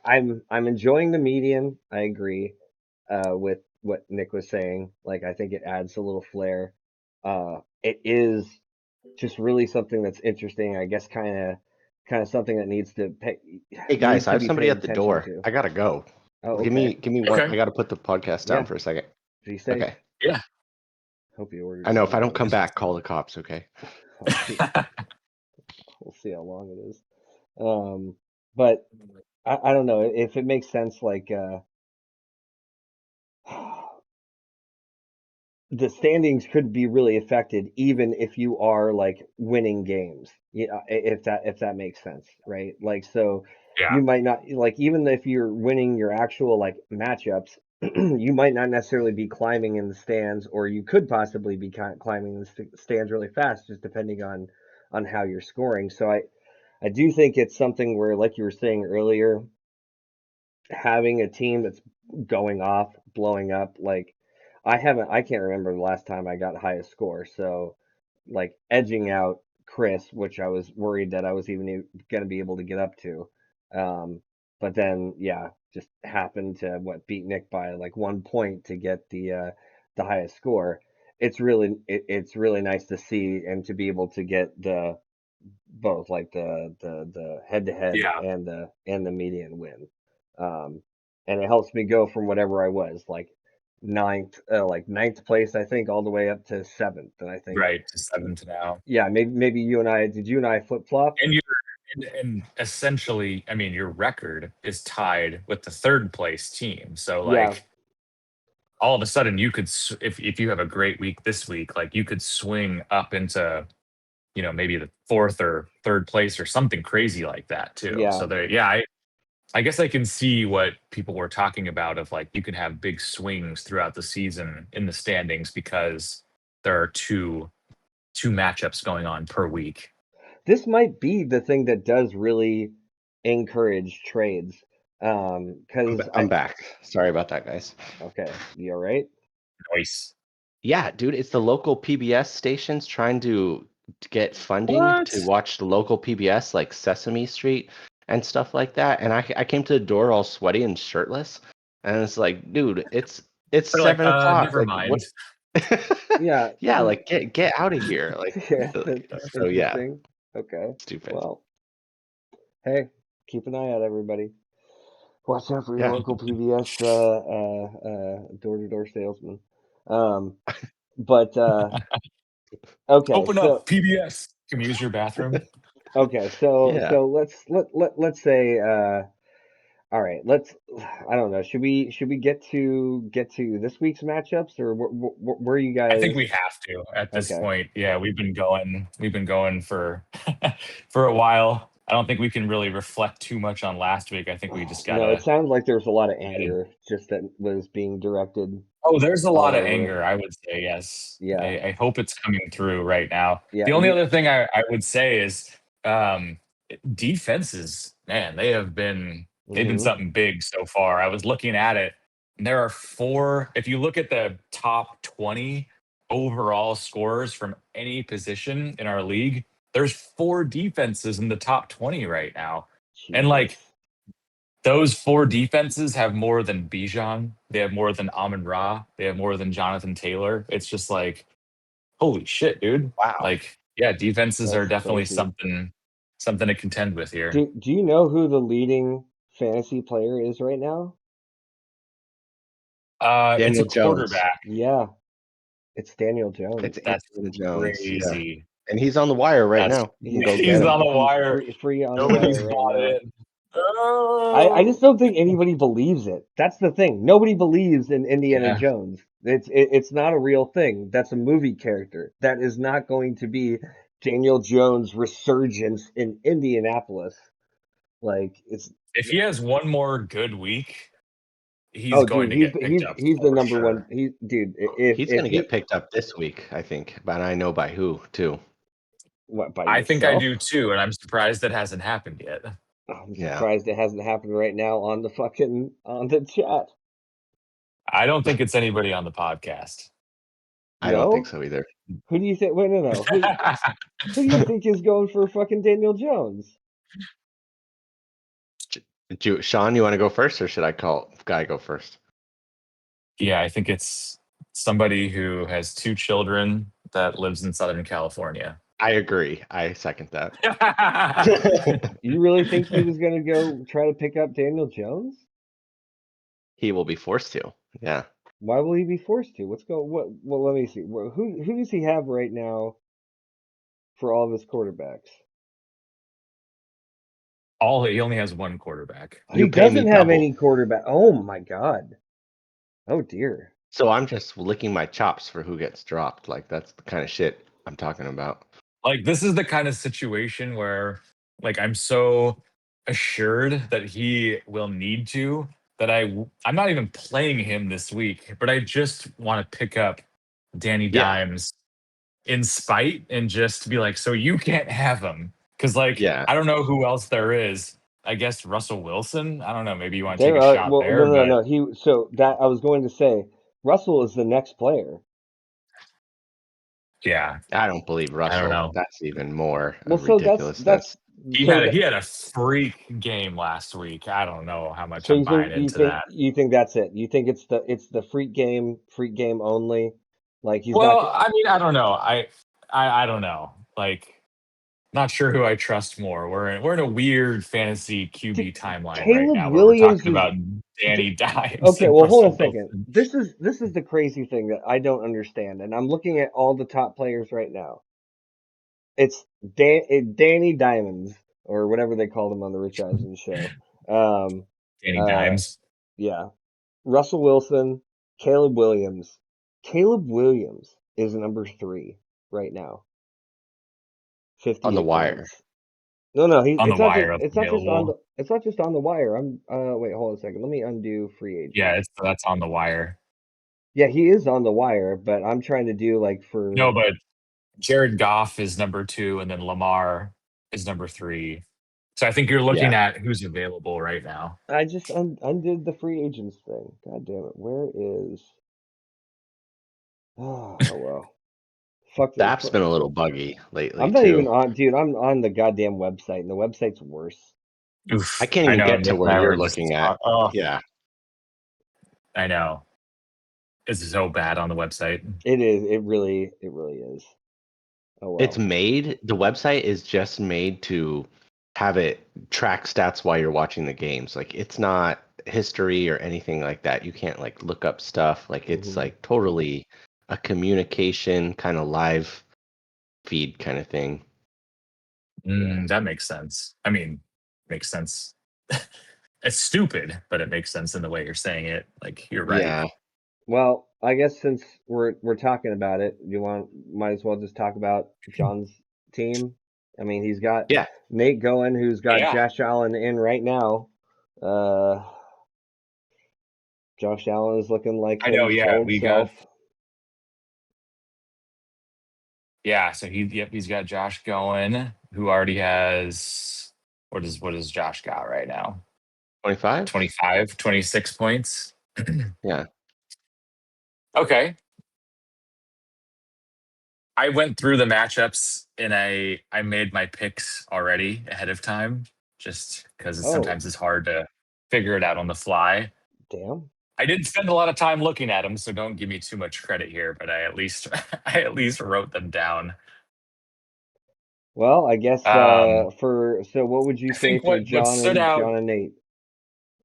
I'm enjoying the median. I agree. With what Nick was saying. Like I think it adds a little flair. It is just really something that's interesting. I guess kind of something that Hey guys, needs I to have be somebody paid at the attention door. to. I gotta go. Oh, Give me okay. give me one. Okay. I gotta put the podcast down Yeah. for a second. Be safe. Okay. Yeah. Hope you ordered I know if I some don't come Miley. back, call the cops. Okay. Oh, we'll see how long it is. But I don't know if it makes sense. Like the standings could be really affected even if you are like winning games. Yeah, if that makes sense, right? Like so Yeah. you might not like even if you're winning your actual like matchups, you might not necessarily be climbing in the stands, or you could possibly be climbing in the stands really fast, just depending on how you're scoring. So I do think it's something where, like you were saying earlier, having a team that's going off, blowing up, like I can't remember the last time I got highest score. So like edging out Chris, which I was worried that I was even going to be able to get up to. Um, but then yeah, just happened to beat Nick by like 1 point to get the highest score. It's really nice to see and to be able to get both, like the head to head Yeah, and the median win. And it helps me go from whatever I was, like ninth place, I think, all the way up to seventh. And I think, right. To seventh now. yeah, maybe you and I flip flop? And and essentially, I mean, your record is tied with the third place team. So Yeah, like all of a sudden you could if you have a great week this week, like you could swing up into, maybe the fourth or third place or something crazy like that too. yeah. So there, yeah, I guess I can see what people were talking about of like you can have big swings throughout the season in the standings because there are two matchups going on per week. This might be the thing that does really encourage trades. Because I'm back. Sorry about that, guys. okay, you all right? Nice. Yeah, dude, it's the local PBS stations trying to get funding What? to watch the local PBS like Sesame Street and stuff like that. And I came to the door all sweaty and shirtless, and it's like, dude, it's They're like, 7 o'clock. never Like what? mind. Yeah, Yeah, like get out of here. yeah, Like, that's so yeah, interesting. Okay, stupid. well, hey, keep an eye out, everybody. Watch out for your Yeah, local PBS door-to-door salesman. Um, but okay, Open up so PBS. Can we use your bathroom? okay, so yeah. so let's say all right, let's. I don't know. Should we get to this week's matchups, or where you I think guys? we have to at this Okay. point. Yeah, we've been going for for a while. I don't think we can really reflect too much on last week. I think we just No, it gotta. sounds like there's a lot of anger just that was being directed Oh, there's a lot all of over us. anger, I would say, yes. Yeah, I hope it's coming through right now. yeah. The only other thing I would say is um, defenses, man, they've been Hmm. something big so far. I was looking at it, and there are four, if you look at the top 20 overall scorers from any position in our league, there's four defenses in the top 20 right now. And Jesus. like those four defenses have more than Bijan. They have more than Amon Ra. They have more than Jonathan Taylor. It's just like, holy shit, dude. Wow. Like, yeah, defenses are That's definitely crazy. something to contend with here. Do you know who the leading fantasy player is right now? It's a Daniel Jones. quarterback. Yeah, it's Daniel Jones. It's That's Daniel Jones. Yeah, crazy. and he's on the wire right That's now. You can He's go he's get him. on the he's wire. free on the Nobody's wire right bought now. in. I just Oh, don't think anybody believes it. That's the thing. Nobody believes in Indiana yeah. Jones. It's not a real thing. That's a movie character. That is not going to be Daniel Jones' resurgence in Indianapolis. Like it's If he has one more good week, he's oh dude, going to he's get picked he's up he's the for number one. sure. He dude, if He's if gonna get he picked up this week, I think, but I know by who too. what by I think I yourself? do too, and I'm surprised that hasn't happened yet. I'm Yeah, surprised it hasn't happened right now on the fucking on the chat. I don't think it's anybody on the podcast. I don't think No? so either. Who do you think? Wait, no. Who do you think is going for fucking Daniel Jones? Sean, you want to go first, or should I call guy go first? Yeah, I think it's somebody who has two children that lives in Southern California. I agree. I second that. You really think he was gonna go try to pick up Daniel Jones? He will be forced to. Yeah, Why will he be forced to? What's going? What? Well, let me see. Who does he have right now for all of his quarterbacks? He only has one quarterback. He you pay me doesn't have double, any quarterback. Oh my God. Oh dear. so I'm just licking my chops for who gets dropped. Like that's the kind of shit I'm talking about. Like this is the kind of situation where like I'm so assured that he will need to that I'm not even playing him this week, but I just want to pick up Danny Yeah, Dimes in spite and just be like, so you can't have him. Cause like yeah. I don't know who else there is. I guess Russell Wilson. I don't know. Maybe you want to take There a are shot well, no, there, no, but no. He so that I was going to say Russell is the next player. yeah, I don't believe I don't Russell. know. That's even more Well, so that's ridiculousness. He so had that he had a freak game last week. I don't know how much so I'm buying into that. you think that's it? You think it's the freak game only? Like he's not. Well, I mean, I don't know. I don't know. Like Not sure who I trust more. We're in a weird fantasy QB timeline right Caleb now where we're Williams talking is about Danny Dimes okay. and Well, hold on a Russell second. Wilson. This is the crazy thing that I don't understand, and I'm looking at all the top players right now. It's Danny Diamonds or whatever they called him on the Rich Eisen show. Um, Danny uh, Dimes. yeah, Russell Wilson, Caleb Williams. Caleb Williams is number 3 right now, On the 58 wire. points. No, On the wire it's not just available. it's not just on the wire. I'm wait, hold on a second. Let me undo free Yeah, agents. that's on the wire. Yeah, he is on the wire, but I'm trying to do like No, for but Jared Goff is number 2, and then Lamar is number 3. So I think you're looking Yeah. at who's available right now. I just undid the free agents thing. God damn it. Where is oh well. Fuck The the app's been a little buggy lately I'm not even too. on dude, I'm on the goddamn website and the website's worse. I Oof. can't I even know get to Nick and where I you're were just looking at. oh, Yeah. I know. It's so bad on the website. It is, it really is. Oh It's well. made, the website is just made to have it track stats while you're watching the games. Like it's not history or anything like that. You can't like look up stuff. Like it's Hmm. like totally a communication kind of live feed kind of thing. Yeah. That makes sense. I mean, makes sense. It's stupid, but it makes sense in the way you're saying it. Like you're right. Yeah. Well, I guess since we're talking about it, you want might as well just talk about John's team. I mean, he's got Yeah. Nate going, who's got Yeah. Josh Allen in right now. Uh, Josh Allen is looking like I know, his yeah. old We got self. yeah, so he's got Josh going, who already has what does Josh got right now? 25? 25, 26 points. Yeah. Okay. I went through the matchups and I made my picks already ahead of time, just because Oh, sometimes it's hard to figure it out on the fly. damn. I didn't spend a lot of time looking at them, so don't give me too much credit here, but I at least I at least wrote them down. Well, I guess Um, for so what would you I say think for what stood out, John and Nate?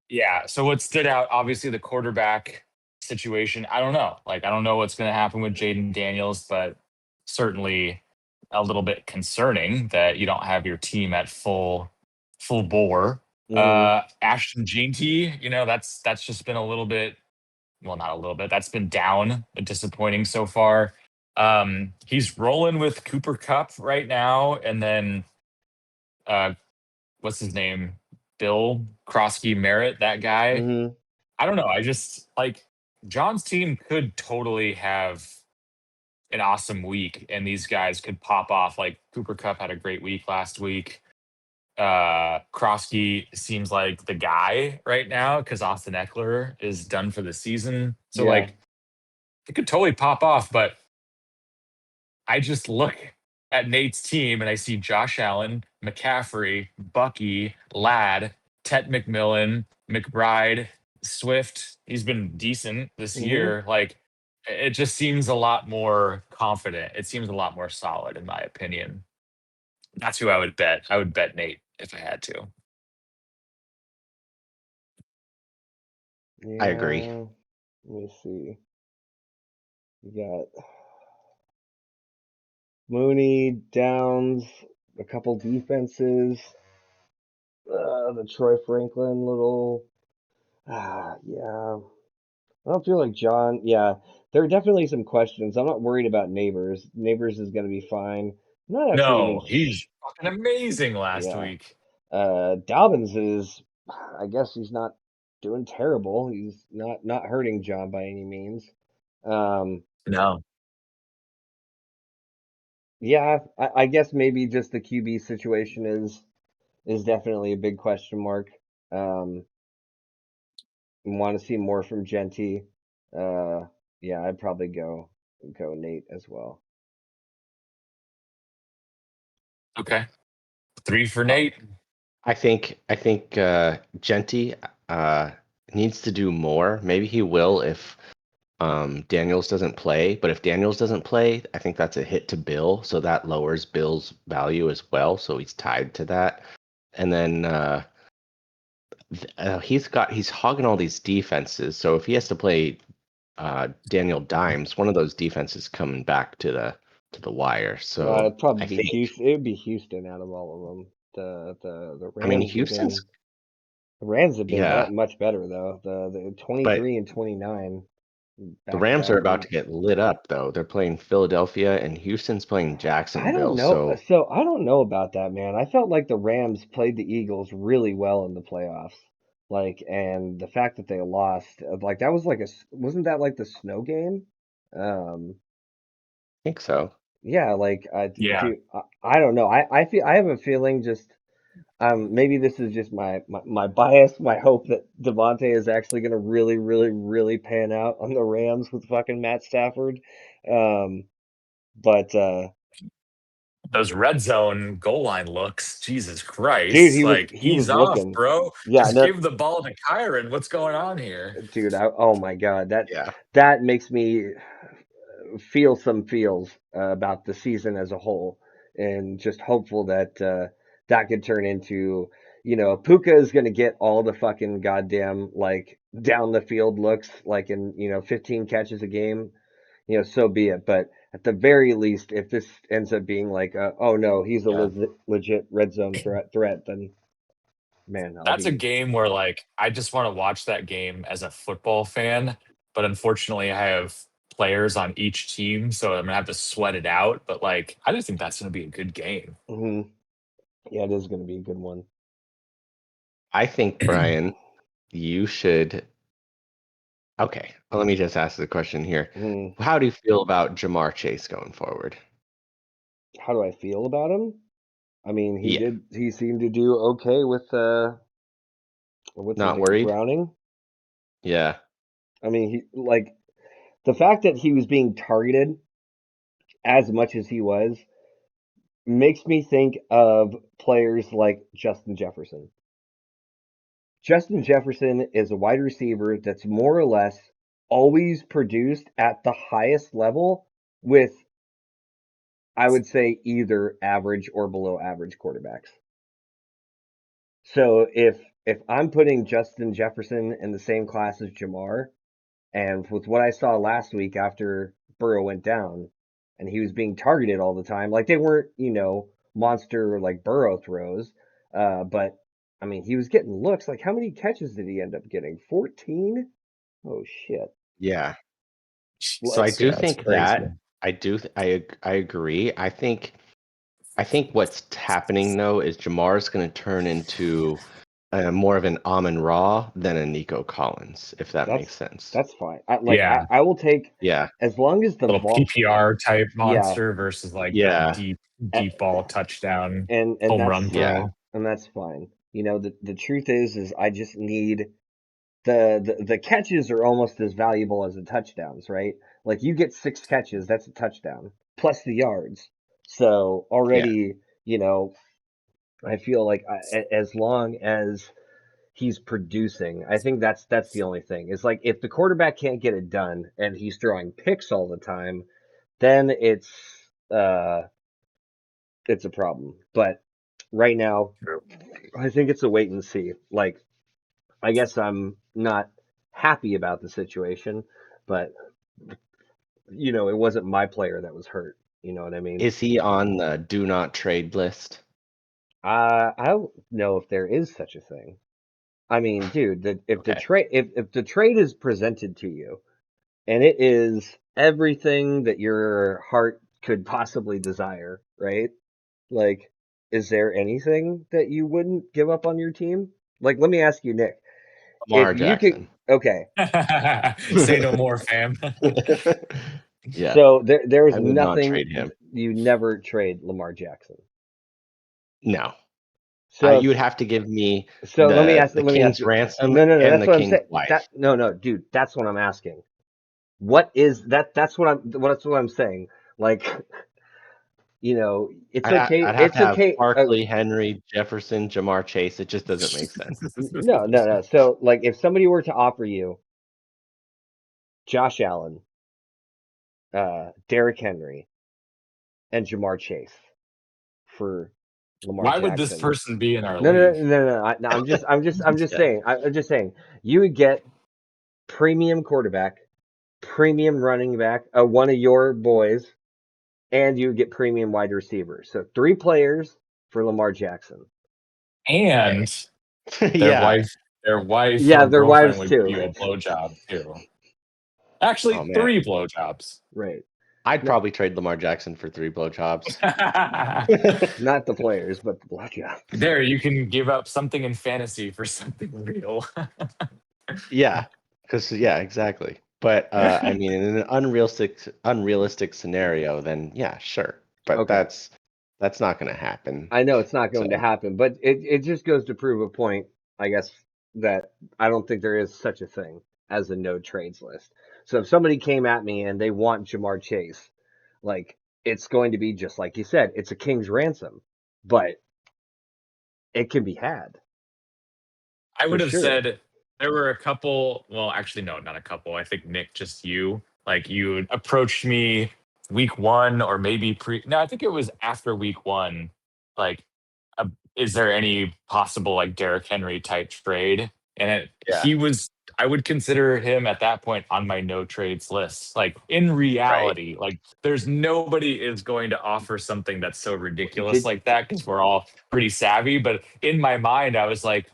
yeah. So what stood out, obviously, the quarterback situation. I don't know. Like I don't know what's going to happen with Jaden Daniels, but certainly a little bit concerning that you don't have your team at full bore. Hmm. Ashton Jeanty, that's just been a little bit, well, not a little bit. That's been down, disappointing so far. He's rolling with Cooper Cup right now, and then uh, what's his name? Bill Krosky Merritt, that guy. Hmm. I don't know. I just like John's team could totally have an awesome week, and these guys could pop off. Like Cooper Cup had a great week last week. Krosky seems like the guy right now because Austin Eckler is done for the season. So Yeah. like it could totally pop off, but I just look at Nate's team and I see Josh Allen, McCaffrey, Bucky, Ladd, Tet McMillan, McBride, Swift. He's been decent this Hmm. year. Like it just seems a lot more confident. It seems a lot more solid, in my opinion. That's who I would bet. I would bet Nate if I had to. I agree. Yeah. Let me see. You got Mooney, Downs, a couple defenses. The Troy Franklin little. Yeah. I don't feel like John. Yeah, there are definitely some questions. I'm not worried about Neighbors. Neighbors is going to be fine. I'm not actually even. No, he's fucking amazing last Yeah. week. Dobbins is. I guess he's not doing terrible. He's not hurting John by any means. Um. No. Yeah. I guess maybe just the QB situation is definitely a big question mark. Um. Want to see more from Genty. Uh. Yeah, I'd probably go Nate as well. Okay. 3 for Uh, Nate. I think Genty uh needs to do more. Maybe he will if Daniels doesn't play, but if Daniels doesn't play, I think that's a hit to Bill, so that lowers Bill's value as well. So he's tied to that. And then he's hogging all these defenses. So if he has to play Daniel Dimes, one of those defenses coming back to the wire. So It'd probably I be think, Houston. It'd be Houston out of all of them. The I mean, Rams have been Houston's, yeah, much better though. The but 23 and 29 the back to Rams are back. about to get lit up though. They're playing Philadelphia and Houston's playing I don't Jacksonville. know. So So I don't know about that, man. I felt like the Rams played the Eagles really well in the playoffs. Like, and the fact that they lost, like that was like wasn't that like the snow game? Um, I think so. yeah, like, Yeah. dude, I don't know. I have a feeling just, maybe this is just my bias, my hope that Devontae is actually going to really, really, really pan out on the Rams with fucking Matt Stafford. Um, but, Those red zone goal line looks, Jesus dude, Christ. Like, he ease was off, looking. bro. Yeah, Just no, give the ball to Kyron. What's going on here? dude, oh my God, Yeah. that makes me feel some feels about the season as a whole, and just hopeful that that could turn into, Puka is going to get all the fucking goddamn like down the field looks, like in 15 catches a game, so be it. But at the very least, if this ends up being like, oh no, he's a Yeah. legit red zone threat, then man, I'll That's a be. game where, like, I just want to watch that game as a football fan. But unfortunately, I have players on each team. So I'm going to have to sweat it out. But, like, I just think that's going to be a good game. Mhm. Yeah, it is going to be a good one. I think, Brian, you should. Okay, well, let me just ask the question here. Mhm. How do you feel about Jamar Chase going forward? How do I feel about him? I mean, Yeah, he seemed to do okay with what's his not name, worried? Browning. Yeah, I mean, he like the fact that he was being targeted as much as he was makes me think of players like Justin Jefferson. Justin Jefferson is a wide receiver that's more or less always produced at the highest level with, I would say, either average or below average quarterbacks. So if I'm putting Justin Jefferson in the same class as Jamar, and with what I saw last week after Burrow went down, and he was being targeted all the time, like they weren't, monster like Burrow throws, but I mean, he was getting looks. Like, how many catches did he end up getting? 14? Oh shit. yeah. So I Jesus. do Yeah, it's think crazy. that I agree. I think what's happening though is Jamar's going to turn into more of an Amon Ra than a Nico Collins, if that That's makes sense. that's fine. I Yeah. I will take, Yeah, as long as the Little ball. PPR type Yeah, monster versus, like, the yeah, deep ball touchdown, and home that's run yeah, throw. and that's fine. The truth is I just need the catches are almost as valuable as the touchdowns, right? Like, you get 6 catches, that's a touchdown plus the yards. So yeah. already, I feel like as long as he's producing, I think that's the only thing. Is like, if the quarterback can't get it done and he's throwing picks all the time, then uh it's a problem. But right now, I think it's a wait and see. Like, I guess I'm not happy about the situation, but it wasn't my player that was hurt. You know what I mean? Is he on the do not trade list? I don't know if there is such a thing. I mean, dude, Okay. if the trade is presented to you and it is everything that your heart could possibly desire, right? Like, is there anything that you wouldn't give up on your team? Like, let me ask you, Nick, if Lamar you could, Jackson. okay, Say no more, fam. Yeah, so there's I would not nothing trade him. you never trade Lamar Jackson. No. So You would have to give me so the let me ask king's you. ransom No, no, no, and that's the what I'm king's saying. wife. No, dude, that's what I'm asking. What is that? That's what I'm saying. Like, it's okay. I'd have to It's have okay. Barkley, Henry, Jefferson, Jamar Chase. It just doesn't make sense. No, no, no. So, like, if somebody were to offer you Josh Allen, Derrick Henry, and Jamar Chase for Lamar Why would this Jackson. person be in our No, no, league? no, no, no. I'm just Yeah. saying. I'm just saying. You would get premium quarterback, premium running back, one of your boys, and you would get premium wide receivers. So 3 players for Lamar Jackson. And their Yeah. wife, their wife Yeah, or their girlfriend wives would give too. you a blowjob too. Actually, Oh man. 3 blowjobs. Right. I'd No, probably trade Lamar Jackson for 3 blowjobs. not the players, but the blowjobs. There, you can give up something in fantasy for something real. Yeah. Because yeah, exactly. But I mean, in an unrealistic scenario, then yeah, sure. But Okay. that's not going to happen. I know it's not So going to happen, but it just goes to prove a point, I guess, that I don't think there is such a thing as a no trades list. So if somebody came at me and they want Jamar Chase, like it's going to be just like you said, it's a king's ransom, but it can be had I for would have sure. said there were a couple. Well, actually, no, not a couple. I think Nick, just you. Like you approached me week one, or maybe pre. No, I think it was after week one. Like, uh, is there any possible like Derrick Henry type trade? And yeah, he was. I would consider him at that point on my no trades list. Like in right. reality, like there's nobody is going to offer something that's so ridiculous Did like that because we're all pretty savvy. But in my mind, I was like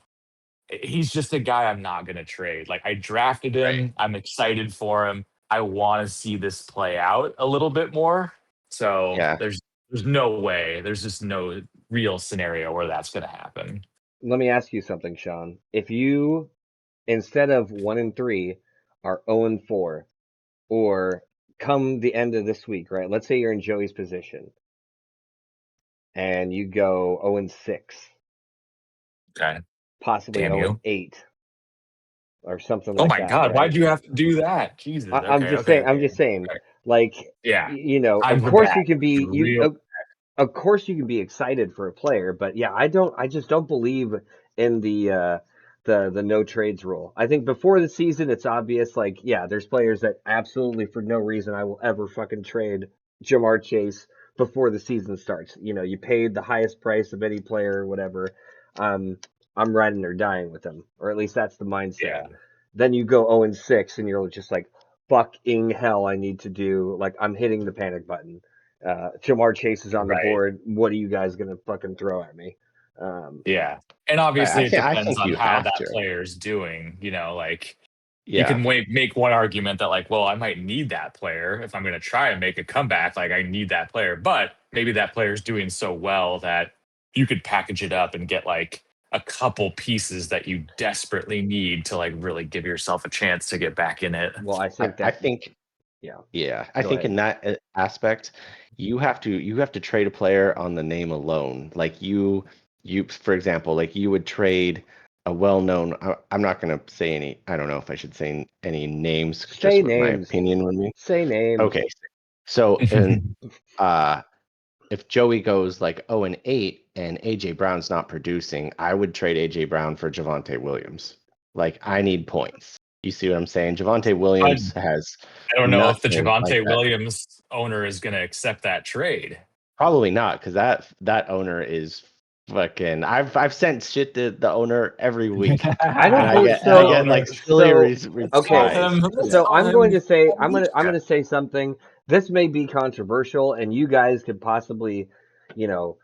he's just a guy I'm not going to trade. Like I drafted Right. him. I'm excited for him. I want to see this play out a little bit more. So Yeah. there's no way. There's just no real scenario where that's going to happen. let me ask you something, Sean. If you instead of 1-3 are 0-4, or come the end of this week, right? Let's say you're in Joey's position and you go 0-6, Okay. possibly Damn you. 0-8 or something Oh like my that, God. right? Why'd you have to do that? Jesus. I'm Okay. just Okay. saying, Okay. I'm just saying, Okay. like, Yeah. of I'm the course bad. you can be, Real. of course you can be excited for a player, but yeah, I just don't believe in the no trades rule. I think before the season, it's obvious, like, yeah, there's players that absolutely for no reason I will ever fucking trade Jamar Chase before the season starts. You paid the highest price of any player or whatever. Um, I'm riding or dying with them, or at least that's the mindset. Yeah. Then you go 0-6 and you're just like, fucking hell, I need to do, like, I'm hitting the panic button. Jamar Chase is on the Right. board. What are you guys gonna fucking throw at me? Um, Yeah. And I obviously it think I depends think on you how have that to. player's doing, like you Yeah. can make one argument that like, well, I might need that player if I'm going to try and make a comeback. Like I need that player, but maybe that player's doing so well that you could package it up and get like a couple pieces that you desperately need to like really give yourself a chance to get back in it. well, I think I that, think yeah. yeah, I Go think ahead. in that aspect, you have to trade a player on the name alone. Like you for example, like you would trade a well-known. I'm not going to say any. I don't know if I should say any names, Say just what my names. opinion would be. Say names. Okay, so uh, if Joey goes like 0-8 and AJ Brown's not producing, I would trade AJ Brown for Javonte Williams. Like I need points. You see what I'm saying? Javonte I, Williams has I don't know if the nothing like Javante that. Williams owner is going to accept that trade. Probably not, because that owner is fucking. I've sent shit to the owner every week, I and don't I believe get and I so. get Owner, like silly So let's call okay. replies. him. Let's So call I'm him. going to say I'm Alicia. going to say something. This may be controversial, and you guys could possibly, you know,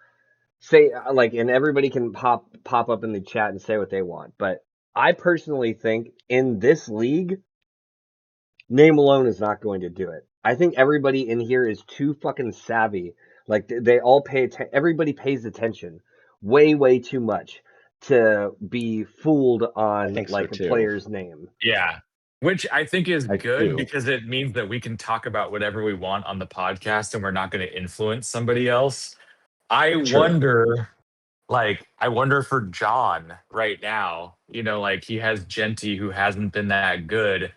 say like, and everybody can pop up in the chat and say what they want. But I personally think in this league, name alone is not going to do it. I think everybody in here is too fucking savvy. Like they all everybody pays attention way too much to be fooled I on think so like a too. player's name. Yeah. Which I think is I good do. because it means that we can talk about whatever we want on the podcast and we're not going to influence somebody else. I True. wonder, I wonder for John right now, like he has Genty who hasn't been that good.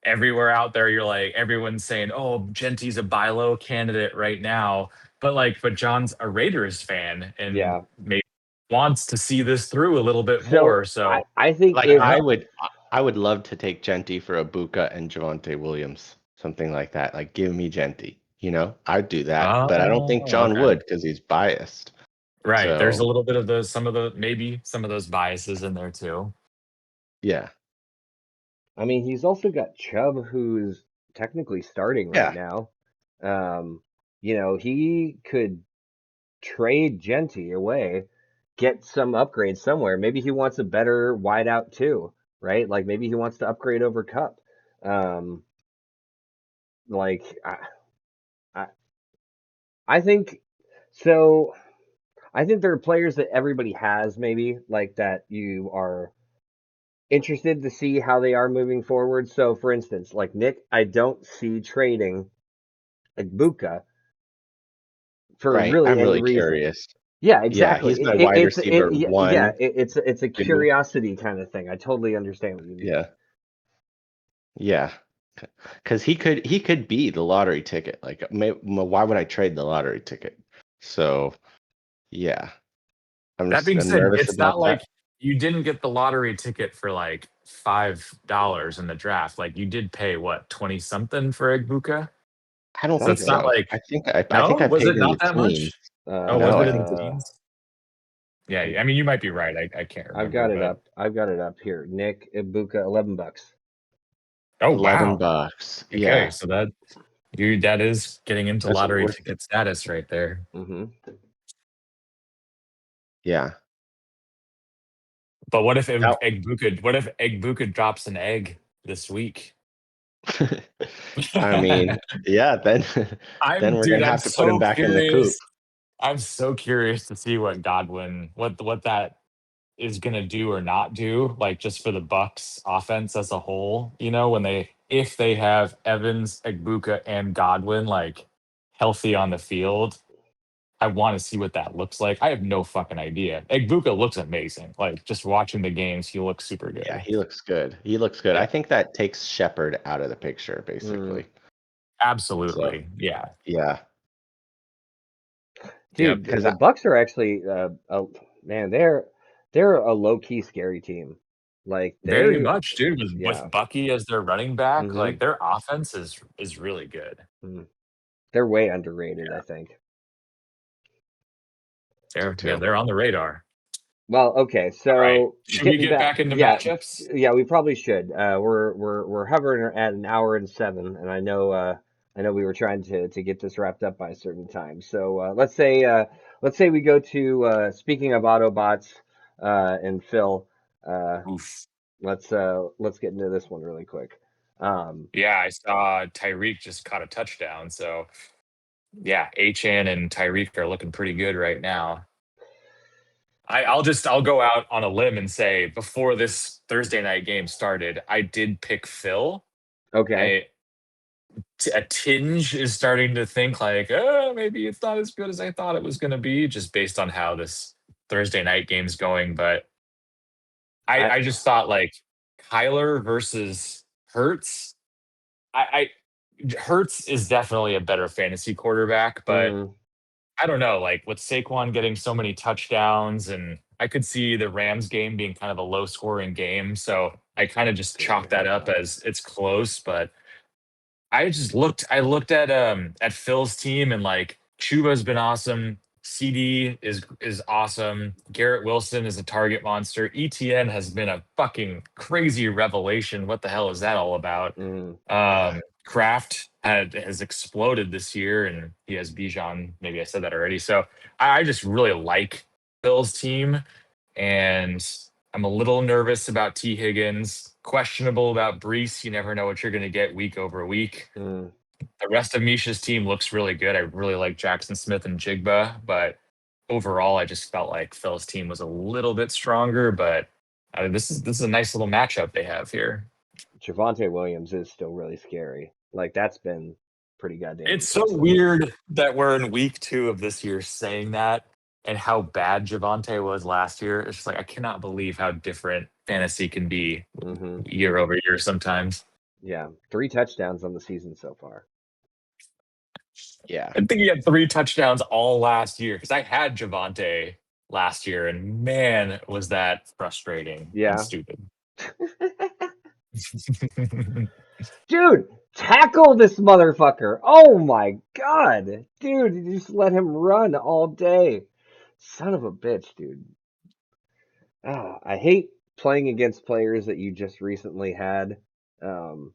Everywhere out there, you're like, everyone's saying, oh, Genty's a buy low candidate right now. But John's a Raiders fan and Yeah. maybe wants to see this through a little bit So more. So I think Like I don't if know. I would love to take Genti for Ibuka and Javonte Williams, something like that. Like, give me Genti. I'd do that, but I don't think Oh, John okay. would because he's biased. Right. There's a So little bit of maybe some of those biases in there too. yeah, I mean, he's also got Chubb, who's technically starting right yeah, now. He could trade Genti away, get some upgrades somewhere. Maybe he wants a better wideout too, right? Like maybe he wants to upgrade over Cup. Um, like I, I think so. I think there are players that everybody has maybe like that you are interested to see how they are moving forward. So for instance, like Nick, I don't see trading Ibuka for right. really I'm any really reason. curious. Yeah, Yeah, exactly. he's my wide receiver Yeah, one. it's a Could be. curiosity kind of thing. I totally understand what you mean. Yeah, yeah. Because he could be the lottery ticket. Like, why would I trade the lottery ticket? So yeah, That being I'm said, nervous it's about not like that. you didn't get the lottery ticket for like $5 in the draft. Like you did pay what, 20 something for Egbuka? I don't So think it's not Something. so. like I think no, I was paid it in the not that teens. much? Oh, was No, it I in the think teens? Yeah, I mean you might be right. I can't I've remember, got it but up. I've got it up here. Nick Ibuka, $11. oh wow. $11. Okay, Yeah, so that is getting into that's lottery worth it. ticket status right there. Hmm. Yeah. But Now, What if Egbuka drops an egg this week? I mean, yeah, then then we're Dude, gonna I'm have to put him so back in the coop. curious. I'm so curious to see what Godwin, what that is gonna do or not do, like just for the Bucks offense as a whole. If they have Evans, Egbuka, and Godwin like healthy on the field, I want to see what that looks like. I have no fucking idea. Egbuka looks amazing. Like just watching the games, he looks super Yeah, good. he looks good. He looks good. I Yeah, think that takes Shepard out of the picture, Mm. basically. So absolutely. Yeah. yeah, Yep. Dude, because the Bucks are actually, man, they're a low key scary team. Like Very they, much, dude. With yeah, Bucky as their running back, hmm like their offense is really good. they're way underrated, I Yeah. think. too. They're on the radar. Well, okay, All right. so Should we getting get back, back into yeah, matchups? yeah, we probably should. We're hovering at an hour and seven, and I know we were trying to get this wrapped up by a certain time. So let's say we go to speaking of Autobots and Phil, uh, Oof. let's get into this one really quick. Yeah, I saw Tyreek just caught a touchdown. So yeah, Achan and Tyreek are looking pretty good right now. I'll go out on a limb and say before this Thursday night game started, I did pick Phil. Okay, I a tinge is starting to think like, oh, maybe it's not as good as I thought it was going to be, just based on how this Thursday night game's going. But I I just thought like Kyler versus Hertz. I Hertz is definitely a better fantasy quarterback, but mm, I don't know, like with Saquon getting so many touchdowns, and I could see the Rams game being kind of a low scoring game. So I kind of just good chalked that up God. as it's close, but I looked at Phil's team, and like Chuba's been awesome. CD is awesome. Garrett Wilson is a target monster. ETN has been a fucking crazy revelation. What the hell is that all about? Mm, Kraft has exploded this year, and he has Bijan. Maybe I said that already. So I just really like Phil's team, and I'm a little nervous about T. Higgins. Questionable about Brees. You never know what you're going to get week over week. mm. The rest of Misha's team looks really good. I really like Jackson Smith and Jigba, but overall, I just felt like Phil's team was a little bit stronger. But this is a nice little matchup they have here. Javonte Williams is still really scary. Like that's been pretty goddamn It's so impressive. weird that we're in week 2 of this year saying that, and how bad Javante was last year. It's just like I cannot believe how different fantasy can be Hmm. year over year sometimes. Yeah, 3 touchdowns on the season so far. Yeah. I think he had 3 touchdowns all last year because I had Javante last year, and man, was that frustrating and Yeah. stupid. Dude, tackle this motherfucker. Oh my god. Dude, you just let him run all day. Son of a bitch, dude. I hate playing against players that you just recently had. Um,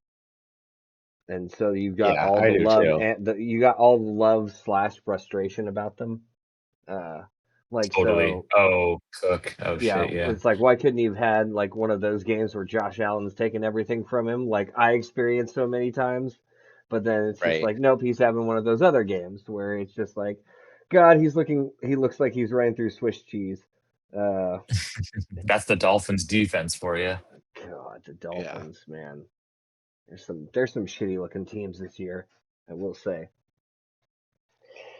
and so you've got Yeah, all I the do love too. and you got all the love slash frustration about them. Uh, like Totally. so, Oh, Cook. Oh yeah, shit. Yeah. it's like why couldn't he have had like one of those games where Josh Allen's taking everything from him, like I experienced so many times. But then it's just Right. like, nope, he's having one of those other games where it's just like, God, he looks like he's running through Swiss cheese. Uh, That's the Dolphins defense for you. God, the Yeah. Dolphins, man. There's some shitty looking teams this year, I will say.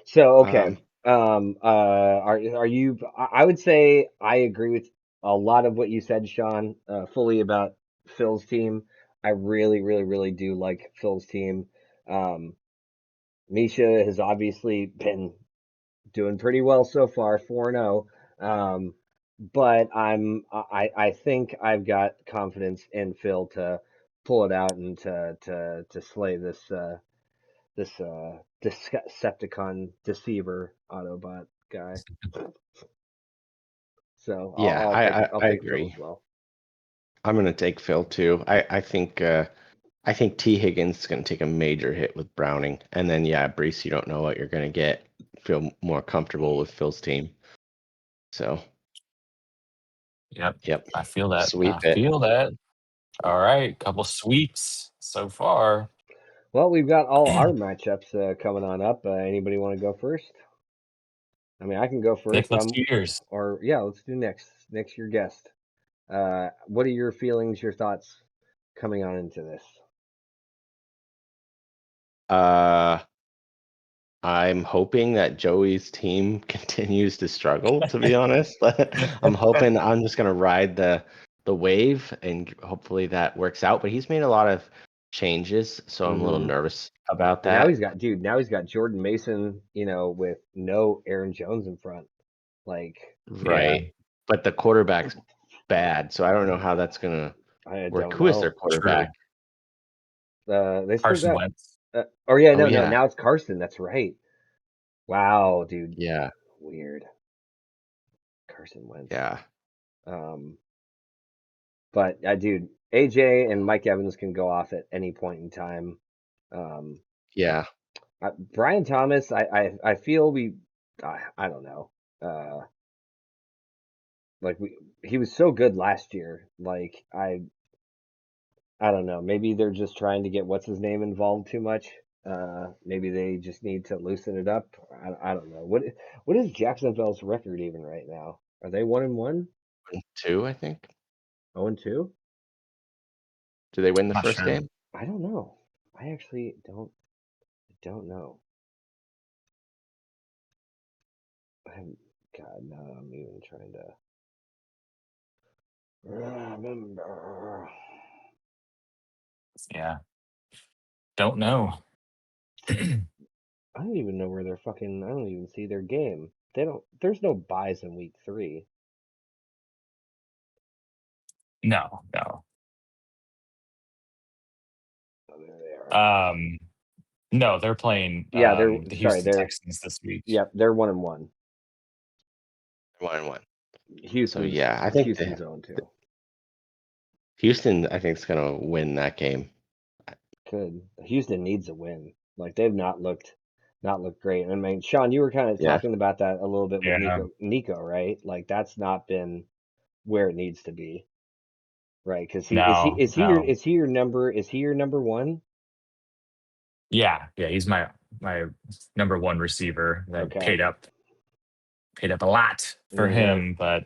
So okay, Um, are you? I would say I agree with a lot of what you said, Sean, fully about Phil's team. I really, really, really do like Phil's team. Um, Misha has obviously been doing pretty well so far, 4-0. But I think I've got confidence in Phil to pull it out and to slay this Decepticon deceiver Autobot guy. So yeah, I'll I pick Phil agree. as well. I'm gonna take Phil too. I think T Higgins is gonna take a major hit with Browning, and then yeah, Brees, you don't know what you're gonna get. Feel more comfortable with Phil's team. So Yep. yep, I feel that. I sweep it. feel that. All right. Couple sweeps so far. Well, we've got all our matchups coming on up. Anybody want to go first? I mean, I can go Nick, first. let's do yours. Or yeah, let's do next. Next, your guest. What are your feelings, your thoughts coming on into this? Uh, I'm hoping that Joey's team continues to struggle, to be honest. I'm hoping I'm just gonna ride the wave and hopefully that works out. But he's made a lot of changes, so I'm a little Hmm. nervous about And now that. now he's got Jordan Mason, with no Aaron Jones in front. Like, Yeah. Right. But the quarterback's bad, so I don't know how that's gonna I work. don't Who is their know. quarterback? True. They still Carson got. Wentz. Oh yeah, Oh no. yeah. Now it's Carson. That's right. Wow, dude. Yeah. Weird. Carson Wentz. Yeah. Um, but dude, AJ and Mike Evans can go off at any point in time. Um, Yeah. Brian Thomas, I feel I don't know. Uh, like he was so good last year. Like I don't know. Maybe they're just trying to get what's his name involved too much. Maybe they just need to loosen it up. I don't know. What is Jacksonville's record even right now? Are they 1-1? 2, I think. 0-2? Did they win the Not first sure. game? I don't know. I actually don't know. I'm, God, no, I'm even trying to remember. Yeah. Don't know. I don't even know where they're fucking. I don't even see their game. They don't. There's no buys in week 3. No, no. Oh, there they are. Um, no, they're playing Yeah, the sorry. Houston Texans this week. Yeah, they're 1-1. 1-1. So Houston's yeah, I think Houston's 0-2. Houston, I think, is gonna win that game. Could Houston needs a win. Like they've not looked great. I mean, Sean, you were kind of Yeah. talking about that a little bit with Yeah. Nico, right? Like that's not been where it needs to be, right? Because he is he No, is he your no. is he your number one? Yeah, yeah. He's my number one receiver. I Okay. paid up a lot for Hmm. him, but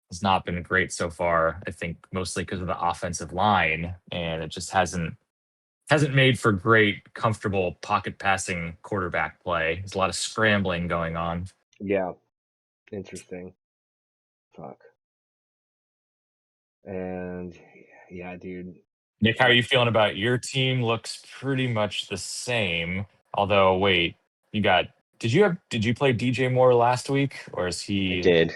has not been great so far. I think mostly because of the offensive line, and it just hasn't made for great, comfortable pocket passing quarterback play. There's a lot of scrambling going on. Yeah. Interesting. Fuck. And yeah, dude. Nick, how are Uh, you feeling about your team? Looks pretty much the same. Although, wait, you got did you play DJ Moore last week, or is I he did.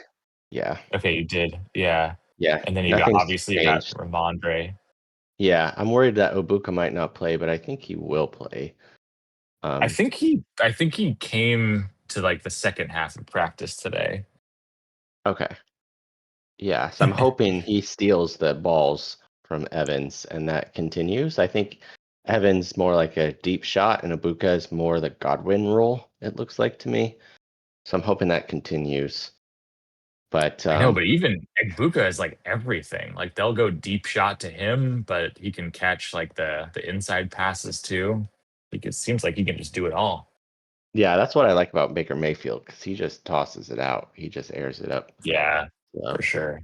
Yeah. okay? You did, yeah. Yeah. And then Nothing's you got changed. Ramondre. Yeah, I'm worried that Obuka might not play, but I think he will play. I think he came to like the second half of practice today. Okay. Yeah, so I'm hoping he steals the balls from Evans and that continues. I think Evans more like a deep shot and Ibuka is more the Godwin role, it looks like to me. So I'm hoping that continues. But I know, but even Egbuka is like everything. Like they'll go deep shot to him, but he can catch like the inside passes too. Like it seems like he can just do it all. yeah, that's what I like about Baker Mayfield because he just tosses it out. He just airs it up. Yeah, So, for sure.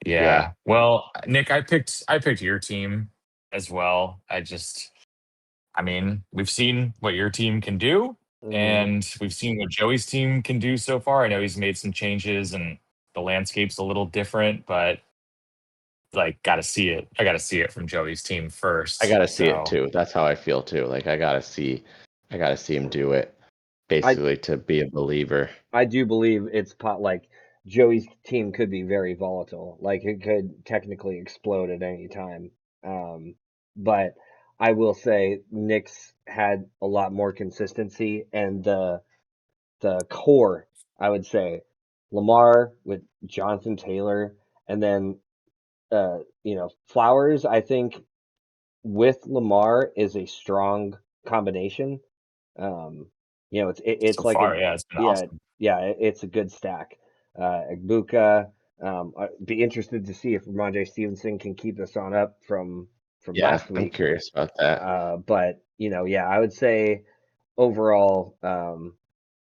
yeah. Yeah. Well, Nick, I picked your team as well. I mean, we've seen what your team can do, Hmm. and we've seen what Joey's team can do so far. I know he's made some changes and the landscape's a little different, but like gotta see it. I gotta see it from Joey's team I first. gotta see it So too. That's how I feel too. Like I gotta see him do it I basically to be a believer. I do believe it's like Joey's team could be very volatile. Like it could technically explode at any time. But I will say Nick's had a lot more consistency and the core, I would say, Lamar with Jonathan Taylor, and then Flowers. I think with Lamar is a strong combination. Um, so it's like a far, yeah, it's been yeah awesome. it's a good stack. Igbuka, I'd be interested to see if Ramondre Stevenson can keep this on up from Yeah, last I'm week. curious about that. But yeah, I would say overall,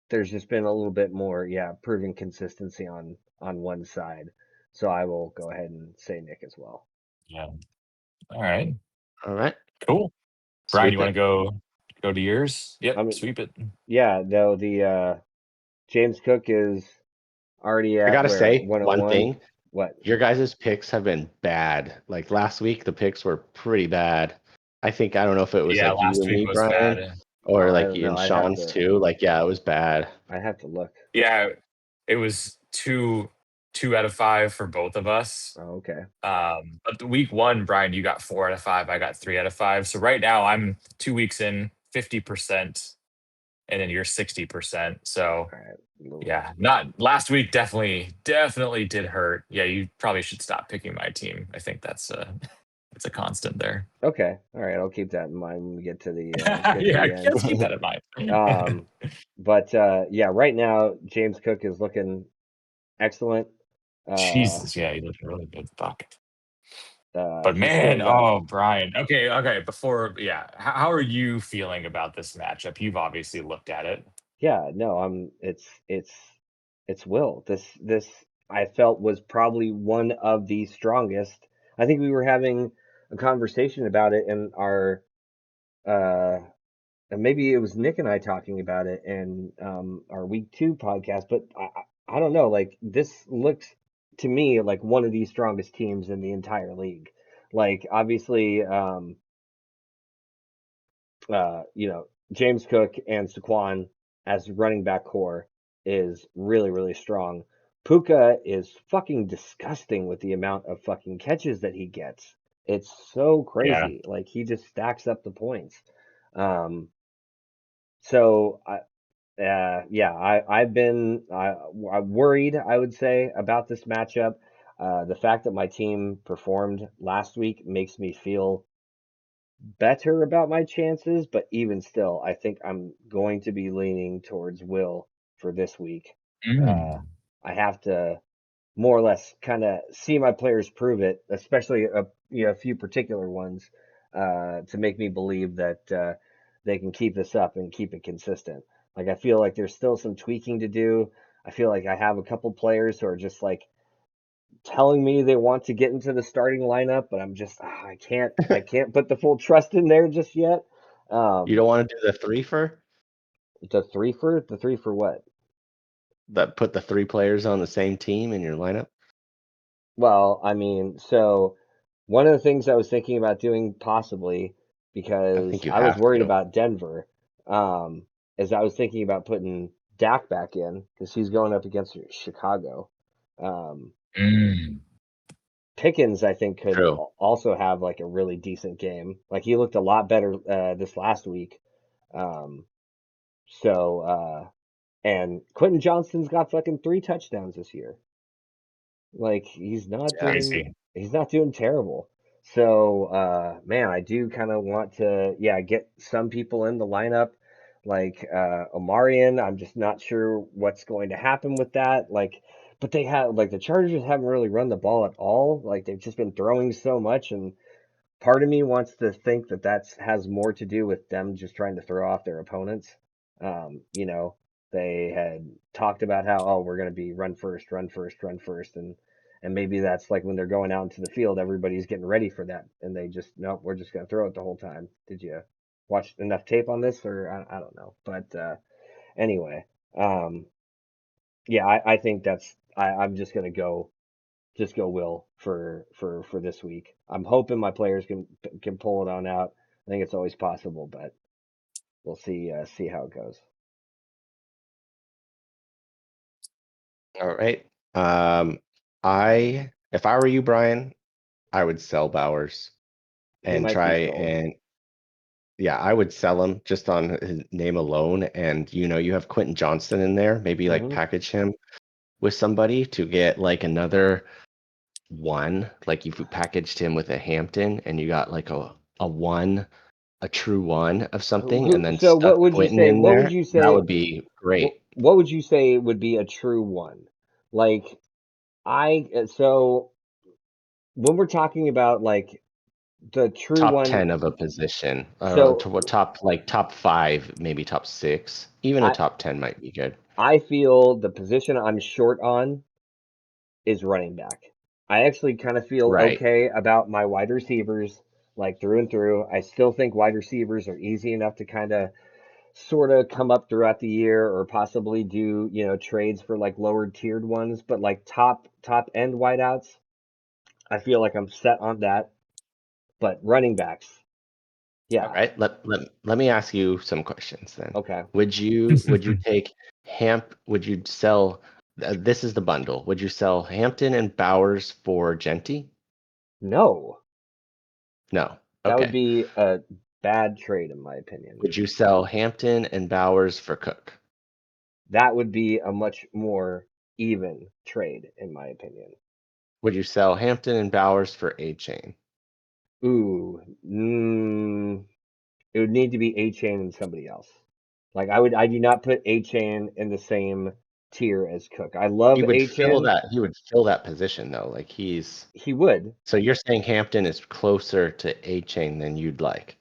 there's just been a little bit more, proven consistency on one side. So I will go ahead and say Nick as well. Yeah. All right. All right. Cool. Brian, you Sweep want to it. go to yours? I Yep. mean, Sweep it. yeah, no, the James Cook is already I at gotta where say one 101. thing. What? Your guys' picks have been bad. Like last week, the picks were pretty bad. I don't know if it was Yeah, like you last and week me, was Brian, bad. or Oh, I like don't know. in Sean's too. Like, yeah, it was bad. I have to look. Yeah, it was two out of five for both of us. Oh, okay. But the week one, Brian, you got 4 out of 5. I got 3 out of 5. So right now I'm 2 weeks in, 50%, and then you're 60%. So All right. Little- yeah, not last week. Definitely did hurt. Yeah, you probably should stop picking my team. I think that's it's a constant there. Okay. All right. I'll keep that in mind when we get to the Yeah, end. let's keep that in mind. Um, but yeah, right now James Cook is looking excellent. Uh, Jesus, yeah, he looked really good. Fuck. But he man, still got oh Brian. Okay. Before, yeah, how are you feeling about this matchup? You've obviously looked at it. Yeah, no, it's Will. This I felt was probably one of the strongest. I think we were having a conversation about it in our uh and maybe it was Nick and I talking about it in our week 2 podcast, but I don't know, like this looks to me like one of the strongest teams in the entire league. Like obviously James Cook and Saquon as running back core is really, really strong. Puka is fucking disgusting with the amount of fucking catches that he gets. It's so Yeah. crazy. Like he just stacks up the points. Um, so I've been I'm worried, I would say, about this matchup. The fact that my team performed last week makes me feel better about my chances, but even still, I think I'm going to be leaning towards Will for this week. Uh, Mm. I have to more or less kind of see my players prove it, especially a few particular ones, to make me believe that they can keep this up and keep it consistent. Like I feel like there's still some tweaking to do. I feel like I have a couple players who are just like telling me they want to get into the starting lineup, but I'm just I can't put the full trust in there just yet. You Um, don't want to do the three for the three for what? that put the 3 players on the same team in your lineup? Well, I mean, so one of the things I was thinking about doing possibly I because think you I was have worried to. about Denver, is I was thinking about putting Dak back in because he's going up against Chicago. Um, Mm. Pickens, I think, could True. also have like a really decent game. Like he looked a lot better this last week. Um, and Quentin Johnston's got fucking 3 touchdowns this year. Like Yeah. he's not doing terrible. So man, I do kind of want to get some people in the lineup like Omarion. I'm just not sure what's going to happen with that. Like but they have like the Chargers haven't really run the ball at all. Like they've just been throwing so much, and part of me wants to think that that's has more to do with them just trying to throw off their opponents. You know, they had talked about how, oh, we're going to be run first, run first, run first, and maybe that's like when they're going out into the field, everybody's getting ready for that, and they just nope, we're just going to throw it the whole time. Did you watch enough tape on this, or I don't know, but anyway, um, yeah, I think I'm just going to go Will for this week. I'm hoping my players can pull it on out. I think it's always possible, but we'll see how it goes. All right. I if I were you, Brian, I would sell Bowers He and might try be sold. and yeah, I would sell him just on his name alone. And you have Quentin Johnston in there. Maybe like Hmm. package him with somebody to get like another one. Like if you packaged him with a Hampton and you got like a one, a true one of something, and then So stuck what would you Quentin say? in What would there, you that say? would be great. What would you say would be a true one? Like so when we're talking about like the true Top one, 10 of a position, or so to what top 5, maybe top 6, even a I top 10 might be good. I feel the position I'm short on is running back. I actually kind of feel Right. okay about my wide receivers, like through and through. I still think wide receivers are easy enough to kind of sort of come up throughout the year or possibly do, trades for like lower tiered ones, but like top end wideouts, I feel like I'm set on that. But running backs, All yeah, right. Let me ask you some questions then. okay. Would you take would you sell this is the bundle. Would you sell Hampton and Bowers for Genty? No, No. that would Okay. be a bad trade in my opinion. Would you sell Hampton and Bowers for Cook? That would be a much more even trade in my opinion. Would you sell Hampton and Bowers for A Chain? Ooh, it would need to be A Chain and somebody else. Like I do not put A Chain in the same tier as Cook. I love A Chain. He would fill that position though. Like he's He would. so you're saying Hampton is closer to A Chain than you'd like.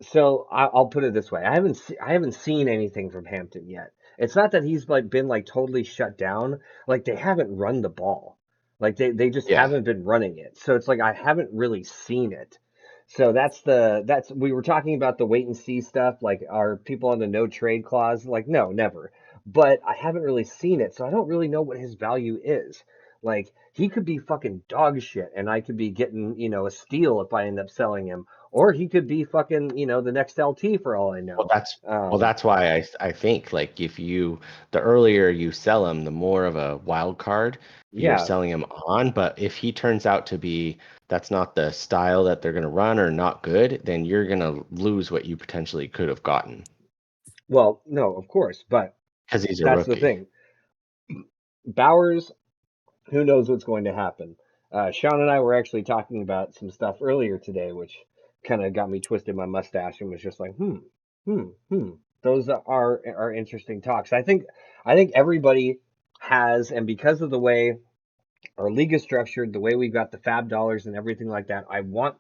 So I'll put it this way: I haven't seen anything from Hampton yet. It's not that he's like been like totally shut down. Like they haven't run the ball. Like they just Yeah. haven't been running it. So it's like I haven't really seen it. So that's we were talking about the wait and see stuff. Like are people on the no trade clause? Like no, never. But I haven't really seen it, so I don't really know what his value is. Like he could be fucking dog shit, and I could be getting a steal if I end up selling him, or he could be fucking, the next LT for all I Well, know. that's well, Um, that's why I think like if the earlier you sell him, the more of a wild card you're yeah. selling him on. But if he turns out to be that's not the style that they're going to run or not good, then you're going to lose what you potentially could have gotten Well, no, of course, but because he's a that's the rookie. thing. Bowers, who knows what's going to happen? Sean and I were actually talking about some stuff earlier today, which kind of got me twisted my mustache and was just like, hmm. Those are interesting talks. I think everybody has, and because of the way our league is structured, the way we've got the fab dollars and everything like that, I want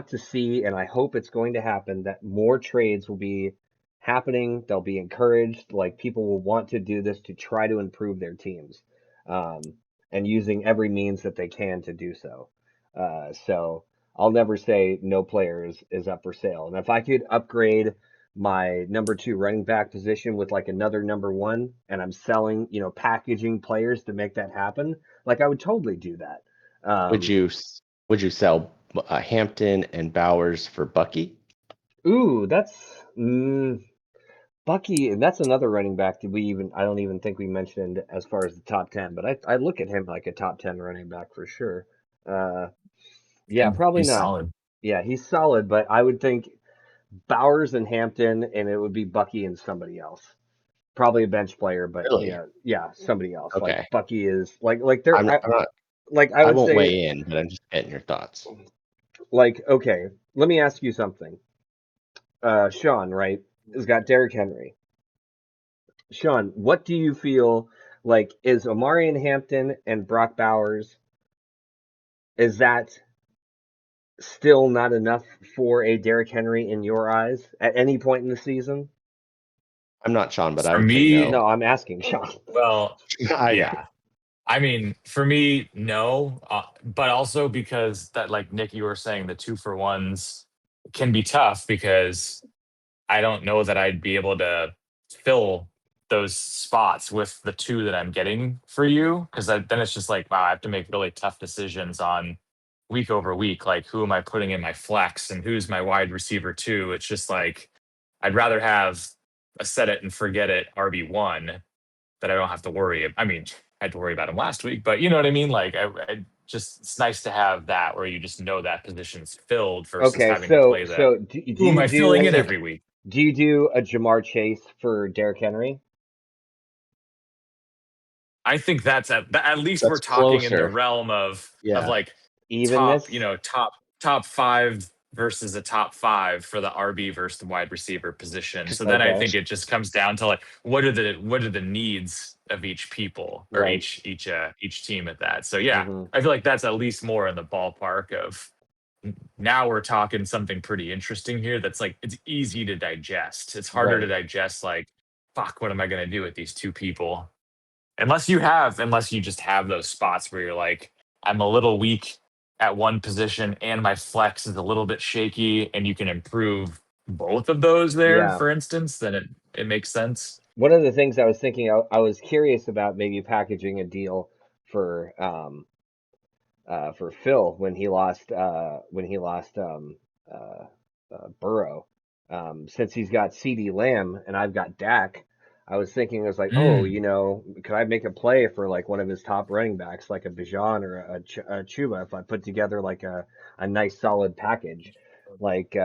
to see, and I hope it's going to happen, that more trades will be happening. They'll be encouraged. Like people will want to do this to try to improve their teams, um, and using every means that they can to do so. So I'll never say no player is up for sale. And if I could upgrade my number 2 running back position with like another number 1, and I'm selling, packaging players to make that happen, like I would totally do that. Would Um, you would you sell Hampton and Bowers for Bucky? Ooh, that's Bucky, and that's another running back that I don't even think we mentioned as far as the top 10, but I look at him like a top 10 running back for sure. Yeah, probably He's not. solid. Yeah, he's solid, but I would think Bowers and Hampton, and it would be Bucky and somebody else. Probably a bench player, but Really? yeah, somebody else. Like Okay. Bucky is like they're I'm not. like I I would won't say weigh in, but I'm just getting your thoughts. like okay, let me ask you something. Sean, right, has got Derrick Henry. Sean, what do you feel like is Omarion Hampton and Brock Bowers? Is that still not enough for a Derrick Henry in your eyes at any point in the season? I'm not Sean, but I For would say me, no. No, I'm asking Sean. well, I know. yeah. I mean, for me, no, but also because that, like Nick, you were saying, the 2-for-1s can be tough because I don't know that I'd be able to fill those spots with the two that I'm getting for you. Because then it's just like, wow, I have to make really tough decisions on week over week. Like, who am I putting in my flex and who's my wide receiver two? It's just like, I'd rather have a set it and forget it RB1 that I don't have to worry. I mean, I had to worry about him last week, but you know what I mean? Like, I just, it's nice to have that where you just know that position's filled versus Okay, having to so play the, so do who am you I filling do in That's every okay. week? a Jamar Chase for Derrick Henry? I think that's at least we're That's talking in the closer. realm of Yeah. like top, Evenness? top five versus a top five for the RB versus the wide receiver position. So then I Okay, think it just comes down to like what are the needs of each people or right. each team at that. So yeah, Hmm. I feel like that's at least more in the ballpark of now we're talking something pretty interesting here that's like it's easy to digest. It's harder to Right. digest like fuck, what am I going to do with these two people? Unless you just have those spots where you're like, I'm a little weak at one position and my flex is a little bit shaky and you can improve both of those there, Yeah. for instance, then it makes sense. One of the things I was thinking, I was curious about maybe packaging a deal for for Phil when he lost uh, Burrow. Since he's got CD Lamb and I've got Dak, I was thinking I was like, oh, Mm. could I make a play for like one of his top running backs, like a Bijan or a Chuba, if I put together like a nice solid package, like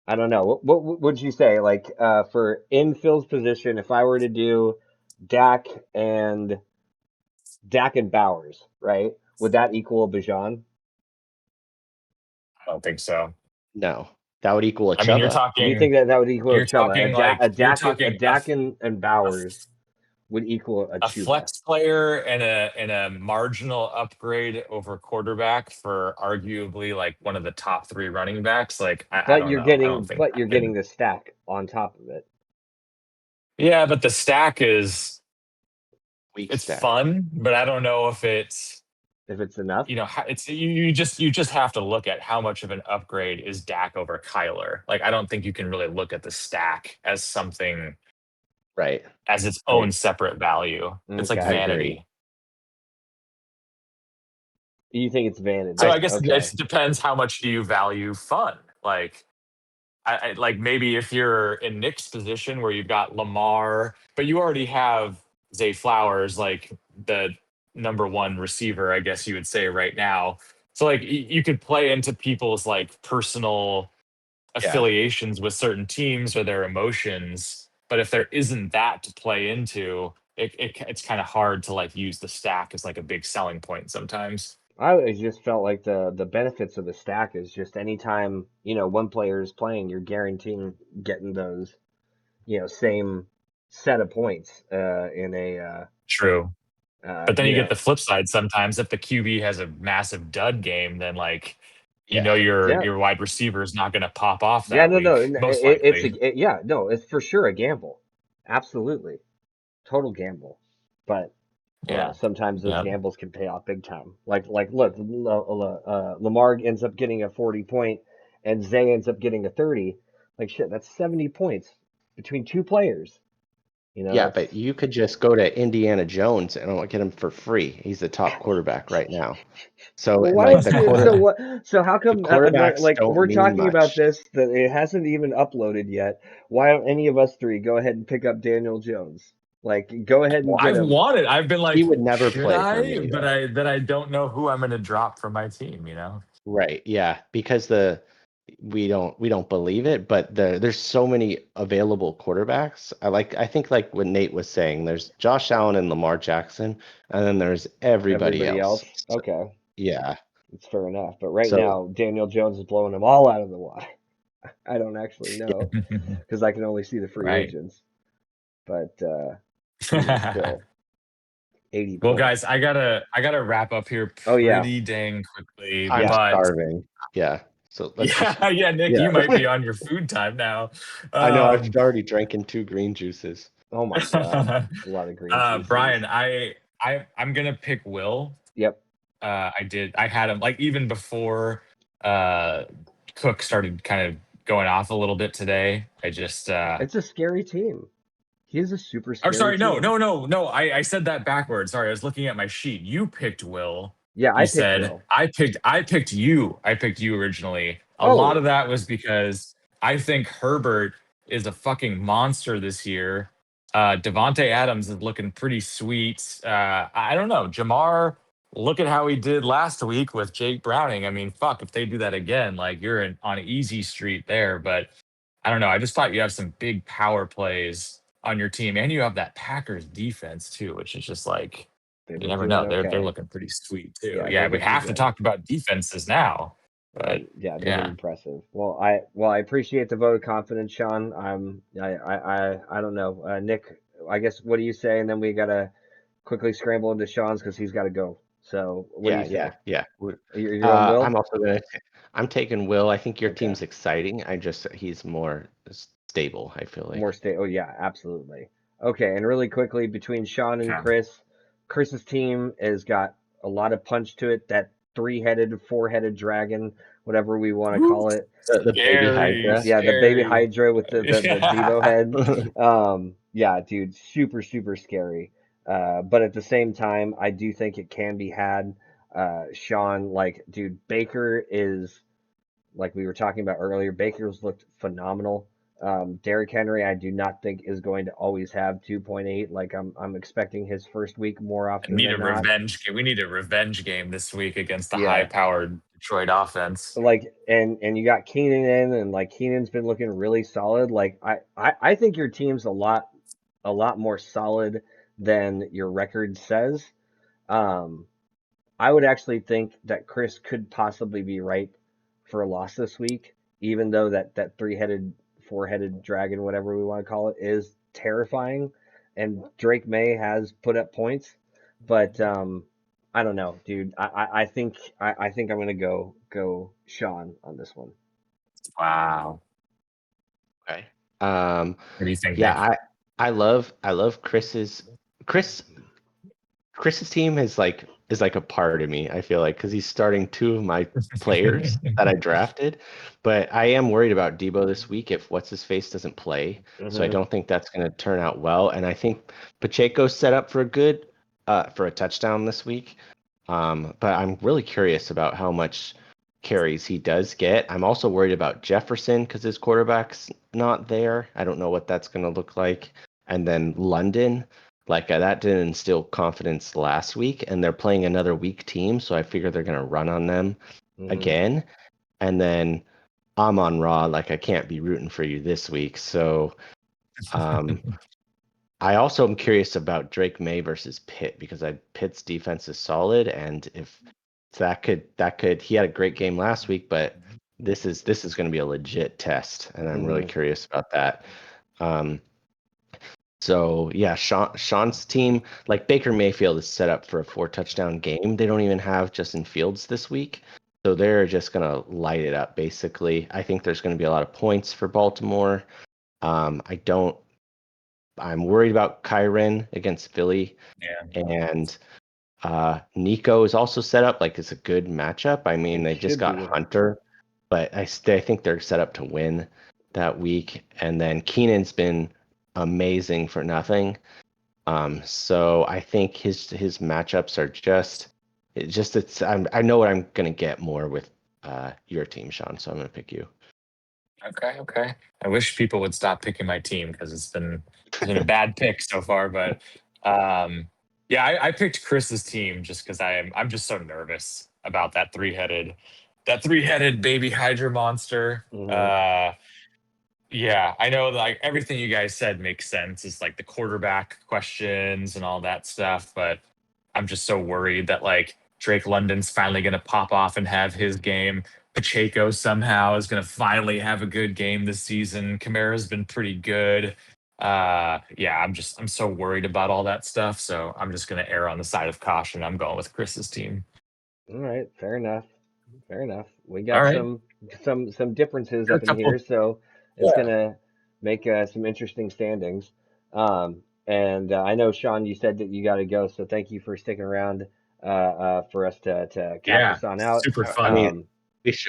I don't know, what would you say, like for in Phil's position, if I were to do Dak and Dak and Bowers, right? Would that equal Bijan? I don't think so. No. That would equal a I mean, Chuba. You think that that would equal you're Chuba? talking like you're A talking Dak and Bowers would equal a a Chuba. flex player and a marginal upgrade over quarterback for arguably like one of the top three running backs. Like I don't know. I don't think But I you're getting can. the stack on top of it. Yeah, but the stack is Weak it's stack. fun, but I don't know if it's If it's enough, it's you just have to look at how much of an upgrade is Dak over Kyler. Like I don't think you can really look at the stack as something Right. as its I own separate value. It's like okay. I agree. vanity. You think it's So I I vanity? guess it Okay. depends how much do you value fun. Like I like maybe if you're in Nick's position where you've got Lamar, but you already have Zay Flowers, like the number one receiver, I guess you would say right now. So like you could play into people's like personal yeah. affiliations with certain teams or their emotions. But if there isn't that to play into, it's kind of hard to like use the stack as like a big selling point sometimes. I always just felt like the benefits of the stack is just anytime one player is playing, you're guaranteeing getting those same set of points in a True. uh, But then you you get know the flip side sometimes. If the QB has a massive dud game, then like Yeah. your yeah. your wide receiver is not going to pop off Yeah, that no, no, week, most it's likely. yeah, no, it's for sure a gamble, absolutely, total gamble. But Yeah. sometimes those Yeah. gambles can pay off big time. Like look, Lamar ends up getting a 40 point, and Zay ends up getting a 30. Like shit, that's 70 points between two players. Yeah, That's but you could just go to Indiana Jones and I'll get him for free. He's the top quarterback right now. So well, why like don't you? So what? So how the come? quarterbacks Like don't we're mean talking about much. this that it hasn't even uploaded yet. Why don't any of us three go ahead and pick up Daniel Jones? Like, go ahead and get him. I've been He like, would never should play for I? me But though. I don't know who I'm gonna drop from my team, you know? Right. Yeah. Because we don't believe it, but there's so many available quarterbacks. I think like what Nate was saying, there's Josh Allen and Lamar Jackson, and then there's everybody Everybody else. else. Okay, Yeah. it's fair enough. But right So now, Daniel Jones is blowing them all out of the water. I don't actually know because I can only see the free Right. agents. But even still, 80 Well, points. guys, I gotta wrap up here Oh yeah, pretty dang quickly. I'm yeah. But starving. Yeah. So let's just yeah, yeah, Nick, yeah. you might be on your food time now. I know I've Um, already drinking 2 green juices. Oh my God, it's a lot of green juices. Brian, I'm gonna pick Will. Yep, I had him like even before uh Cook started kind of going off a little bit today. I just it's a scary team. He is a super or scary sorry, no, team. no, no, no. I said that backwards. Sorry, I was looking at my sheet. You picked Will. Yeah, You I picked said Will. I picked you. I picked you originally. A lot Oh, of that was because I think Herbert is a fucking monster this year. Devonte Adams is looking pretty sweet. I don't know. Jamar, look at how he did last week with Jake Browning. I mean, fuck, if they do that again, like you're on easy street there. But I don't know. I just thought you have some big power plays on your team, and you have that Packers defense too, which is just like they've you been never doing know. They're okay. looking pretty sweet too. Yeah, Yeah, they've we been pretty have to good. talk about defenses now, but Yeah, they've been yeah. impressive. Well, I appreciate the vote of confidence, Sean. I don't know, Nick. I guess what do you say? And then we gotta quickly scramble into Sean's because he's got to go. So what do you Yeah, yeah, say? yeah. You're on I'm Will? also I'm taking Will. I think your Okay. team's exciting. He's more stable, I feel More like. stay. Oh yeah, absolutely. Okay, and really quickly between Sean and Okay. Chris, Chris's team has got a lot of punch to it. That three-headed, four-headed dragon, whatever we want to Ooh, call it. The baby scary, Hydra. Yeah, the baby scary. Hydra with the Devo Yeah. head. Yeah, dude, super super scary. But at the same time, I do think it can be had. Sean, like, dude, Baker is like we were talking about earlier. Baker's looked phenomenal. Derrick Henry, I do not think is going to always have 2.8. Like I'm expecting his first week more often Need than a not. revenge game. We need a revenge game this week against the Yeah, high-powered Detroit offense. like and you got Keenan in, and like Keenan's been looking really solid. Like I think your team's a lot more solid than your record says. Um, I would actually think that Chris could possibly be ripe for a loss this week, even though that three-headed, four-headed dragon, whatever we want to call it, is terrifying, and Drake May has put up points, but I don't know, dude. I think I'm gonna go Sean on this one. Wow. Okay. Um, What do you think, yeah, Nick? I love Chris Chris's team is like a part of me, I feel like, because he's starting 2 of my players that I drafted. But I am worried about Debo this week if what's his face doesn't play. So I Hmm. don't think that's going to turn out well. And I think Pacheco's set up for a touchdown this week. But I'm really curious about how much carries he does get. I'm also worried about Jefferson because his quarterback's not there. I don't know what that's going to look like. And then London. Like that didn't instill confidence last week, and they're playing another weak team, so I figure they're gonna run on them Hmm. again. And then I'm on Raw, like I can't be rooting for you this week. So um, I also am curious about Drake May versus Pitt because Pitt's defense is solid, and if that could he had a great game last week, but this is going to be a legit test, and I'm really Hmm. curious about that. Um, So yeah, Sean's team, like Baker Mayfield is set up for a 4 touchdown game. They don't even have Justin Fields this week. So they're just gonna light it up basically. I think there's gonna be a lot of points for Baltimore. I don't I'm worried about Kyren against Philly, Yeah. and Nico is also set up like it's a good matchup. I mean, It they just should got be. Hunter, but I think they're set up to win that week. And then Keenan's been amazing for nothing. So I think his matchups are I know what I'm gonna get more with your team, Sean. So I'm gonna pick you. Okay. I wish people would stop picking my team because it's been a bad pick so far. But yeah, I picked Chris's team just because I'm just so nervous about that three headed baby Hydra monster. Hmm. Yeah, I know like everything you guys said makes sense. It's like the quarterback questions and all that stuff, but I'm just so worried that like Drake London's finally going to pop off and have his game. Pacheco somehow is going to finally have a good game this season. Kamara's been pretty good. Yeah, I'm so worried about all that stuff, so I'm just going to err on the side of caution. I'm going with Chris's team. All right, fair enough. Fair enough. We All got right. some differences Got a up in couple. here, so it's Yeah. gonna make some interesting standings. And I know Sean, you said that you got to go, so thank you for sticking around for us to cap Yeah. this on out. Super I fun. mean, Um,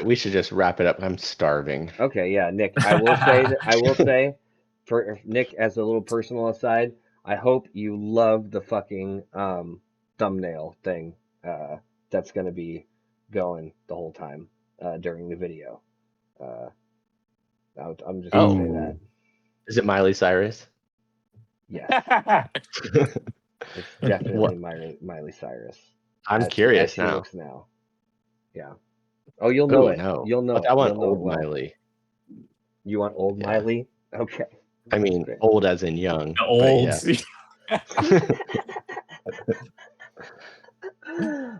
we should just wrap it up. I'm starving. okay, yeah, Nick, I will say for Nick as a little personal aside, I hope you love the fucking thumbnail thing that's gonna be going the whole time during the video. Uh, I'm just gonna Oh, say that. Ooh. is it Miley Cyrus? Yes, it's definitely What? Miley Cyrus I'm as curious she now. looks now. Yeah. Oh, you'll know Oh it. no, You'll know but it. I want You'll know it old well. Miley. You want old Yeah, Miley? Okay. I mean Great. old as in young, The but old. yeah.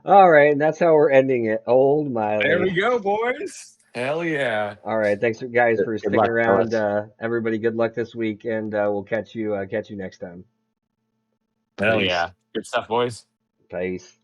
All right, and that's how we're ending it. Old There we Miley. go, boys. Hell yeah. All right, thanks guys for Good sticking luck, around. fellas. Everybody, good luck this week, and we'll catch you next time. Hell Peace. yeah. Good stuff, boys. Peace.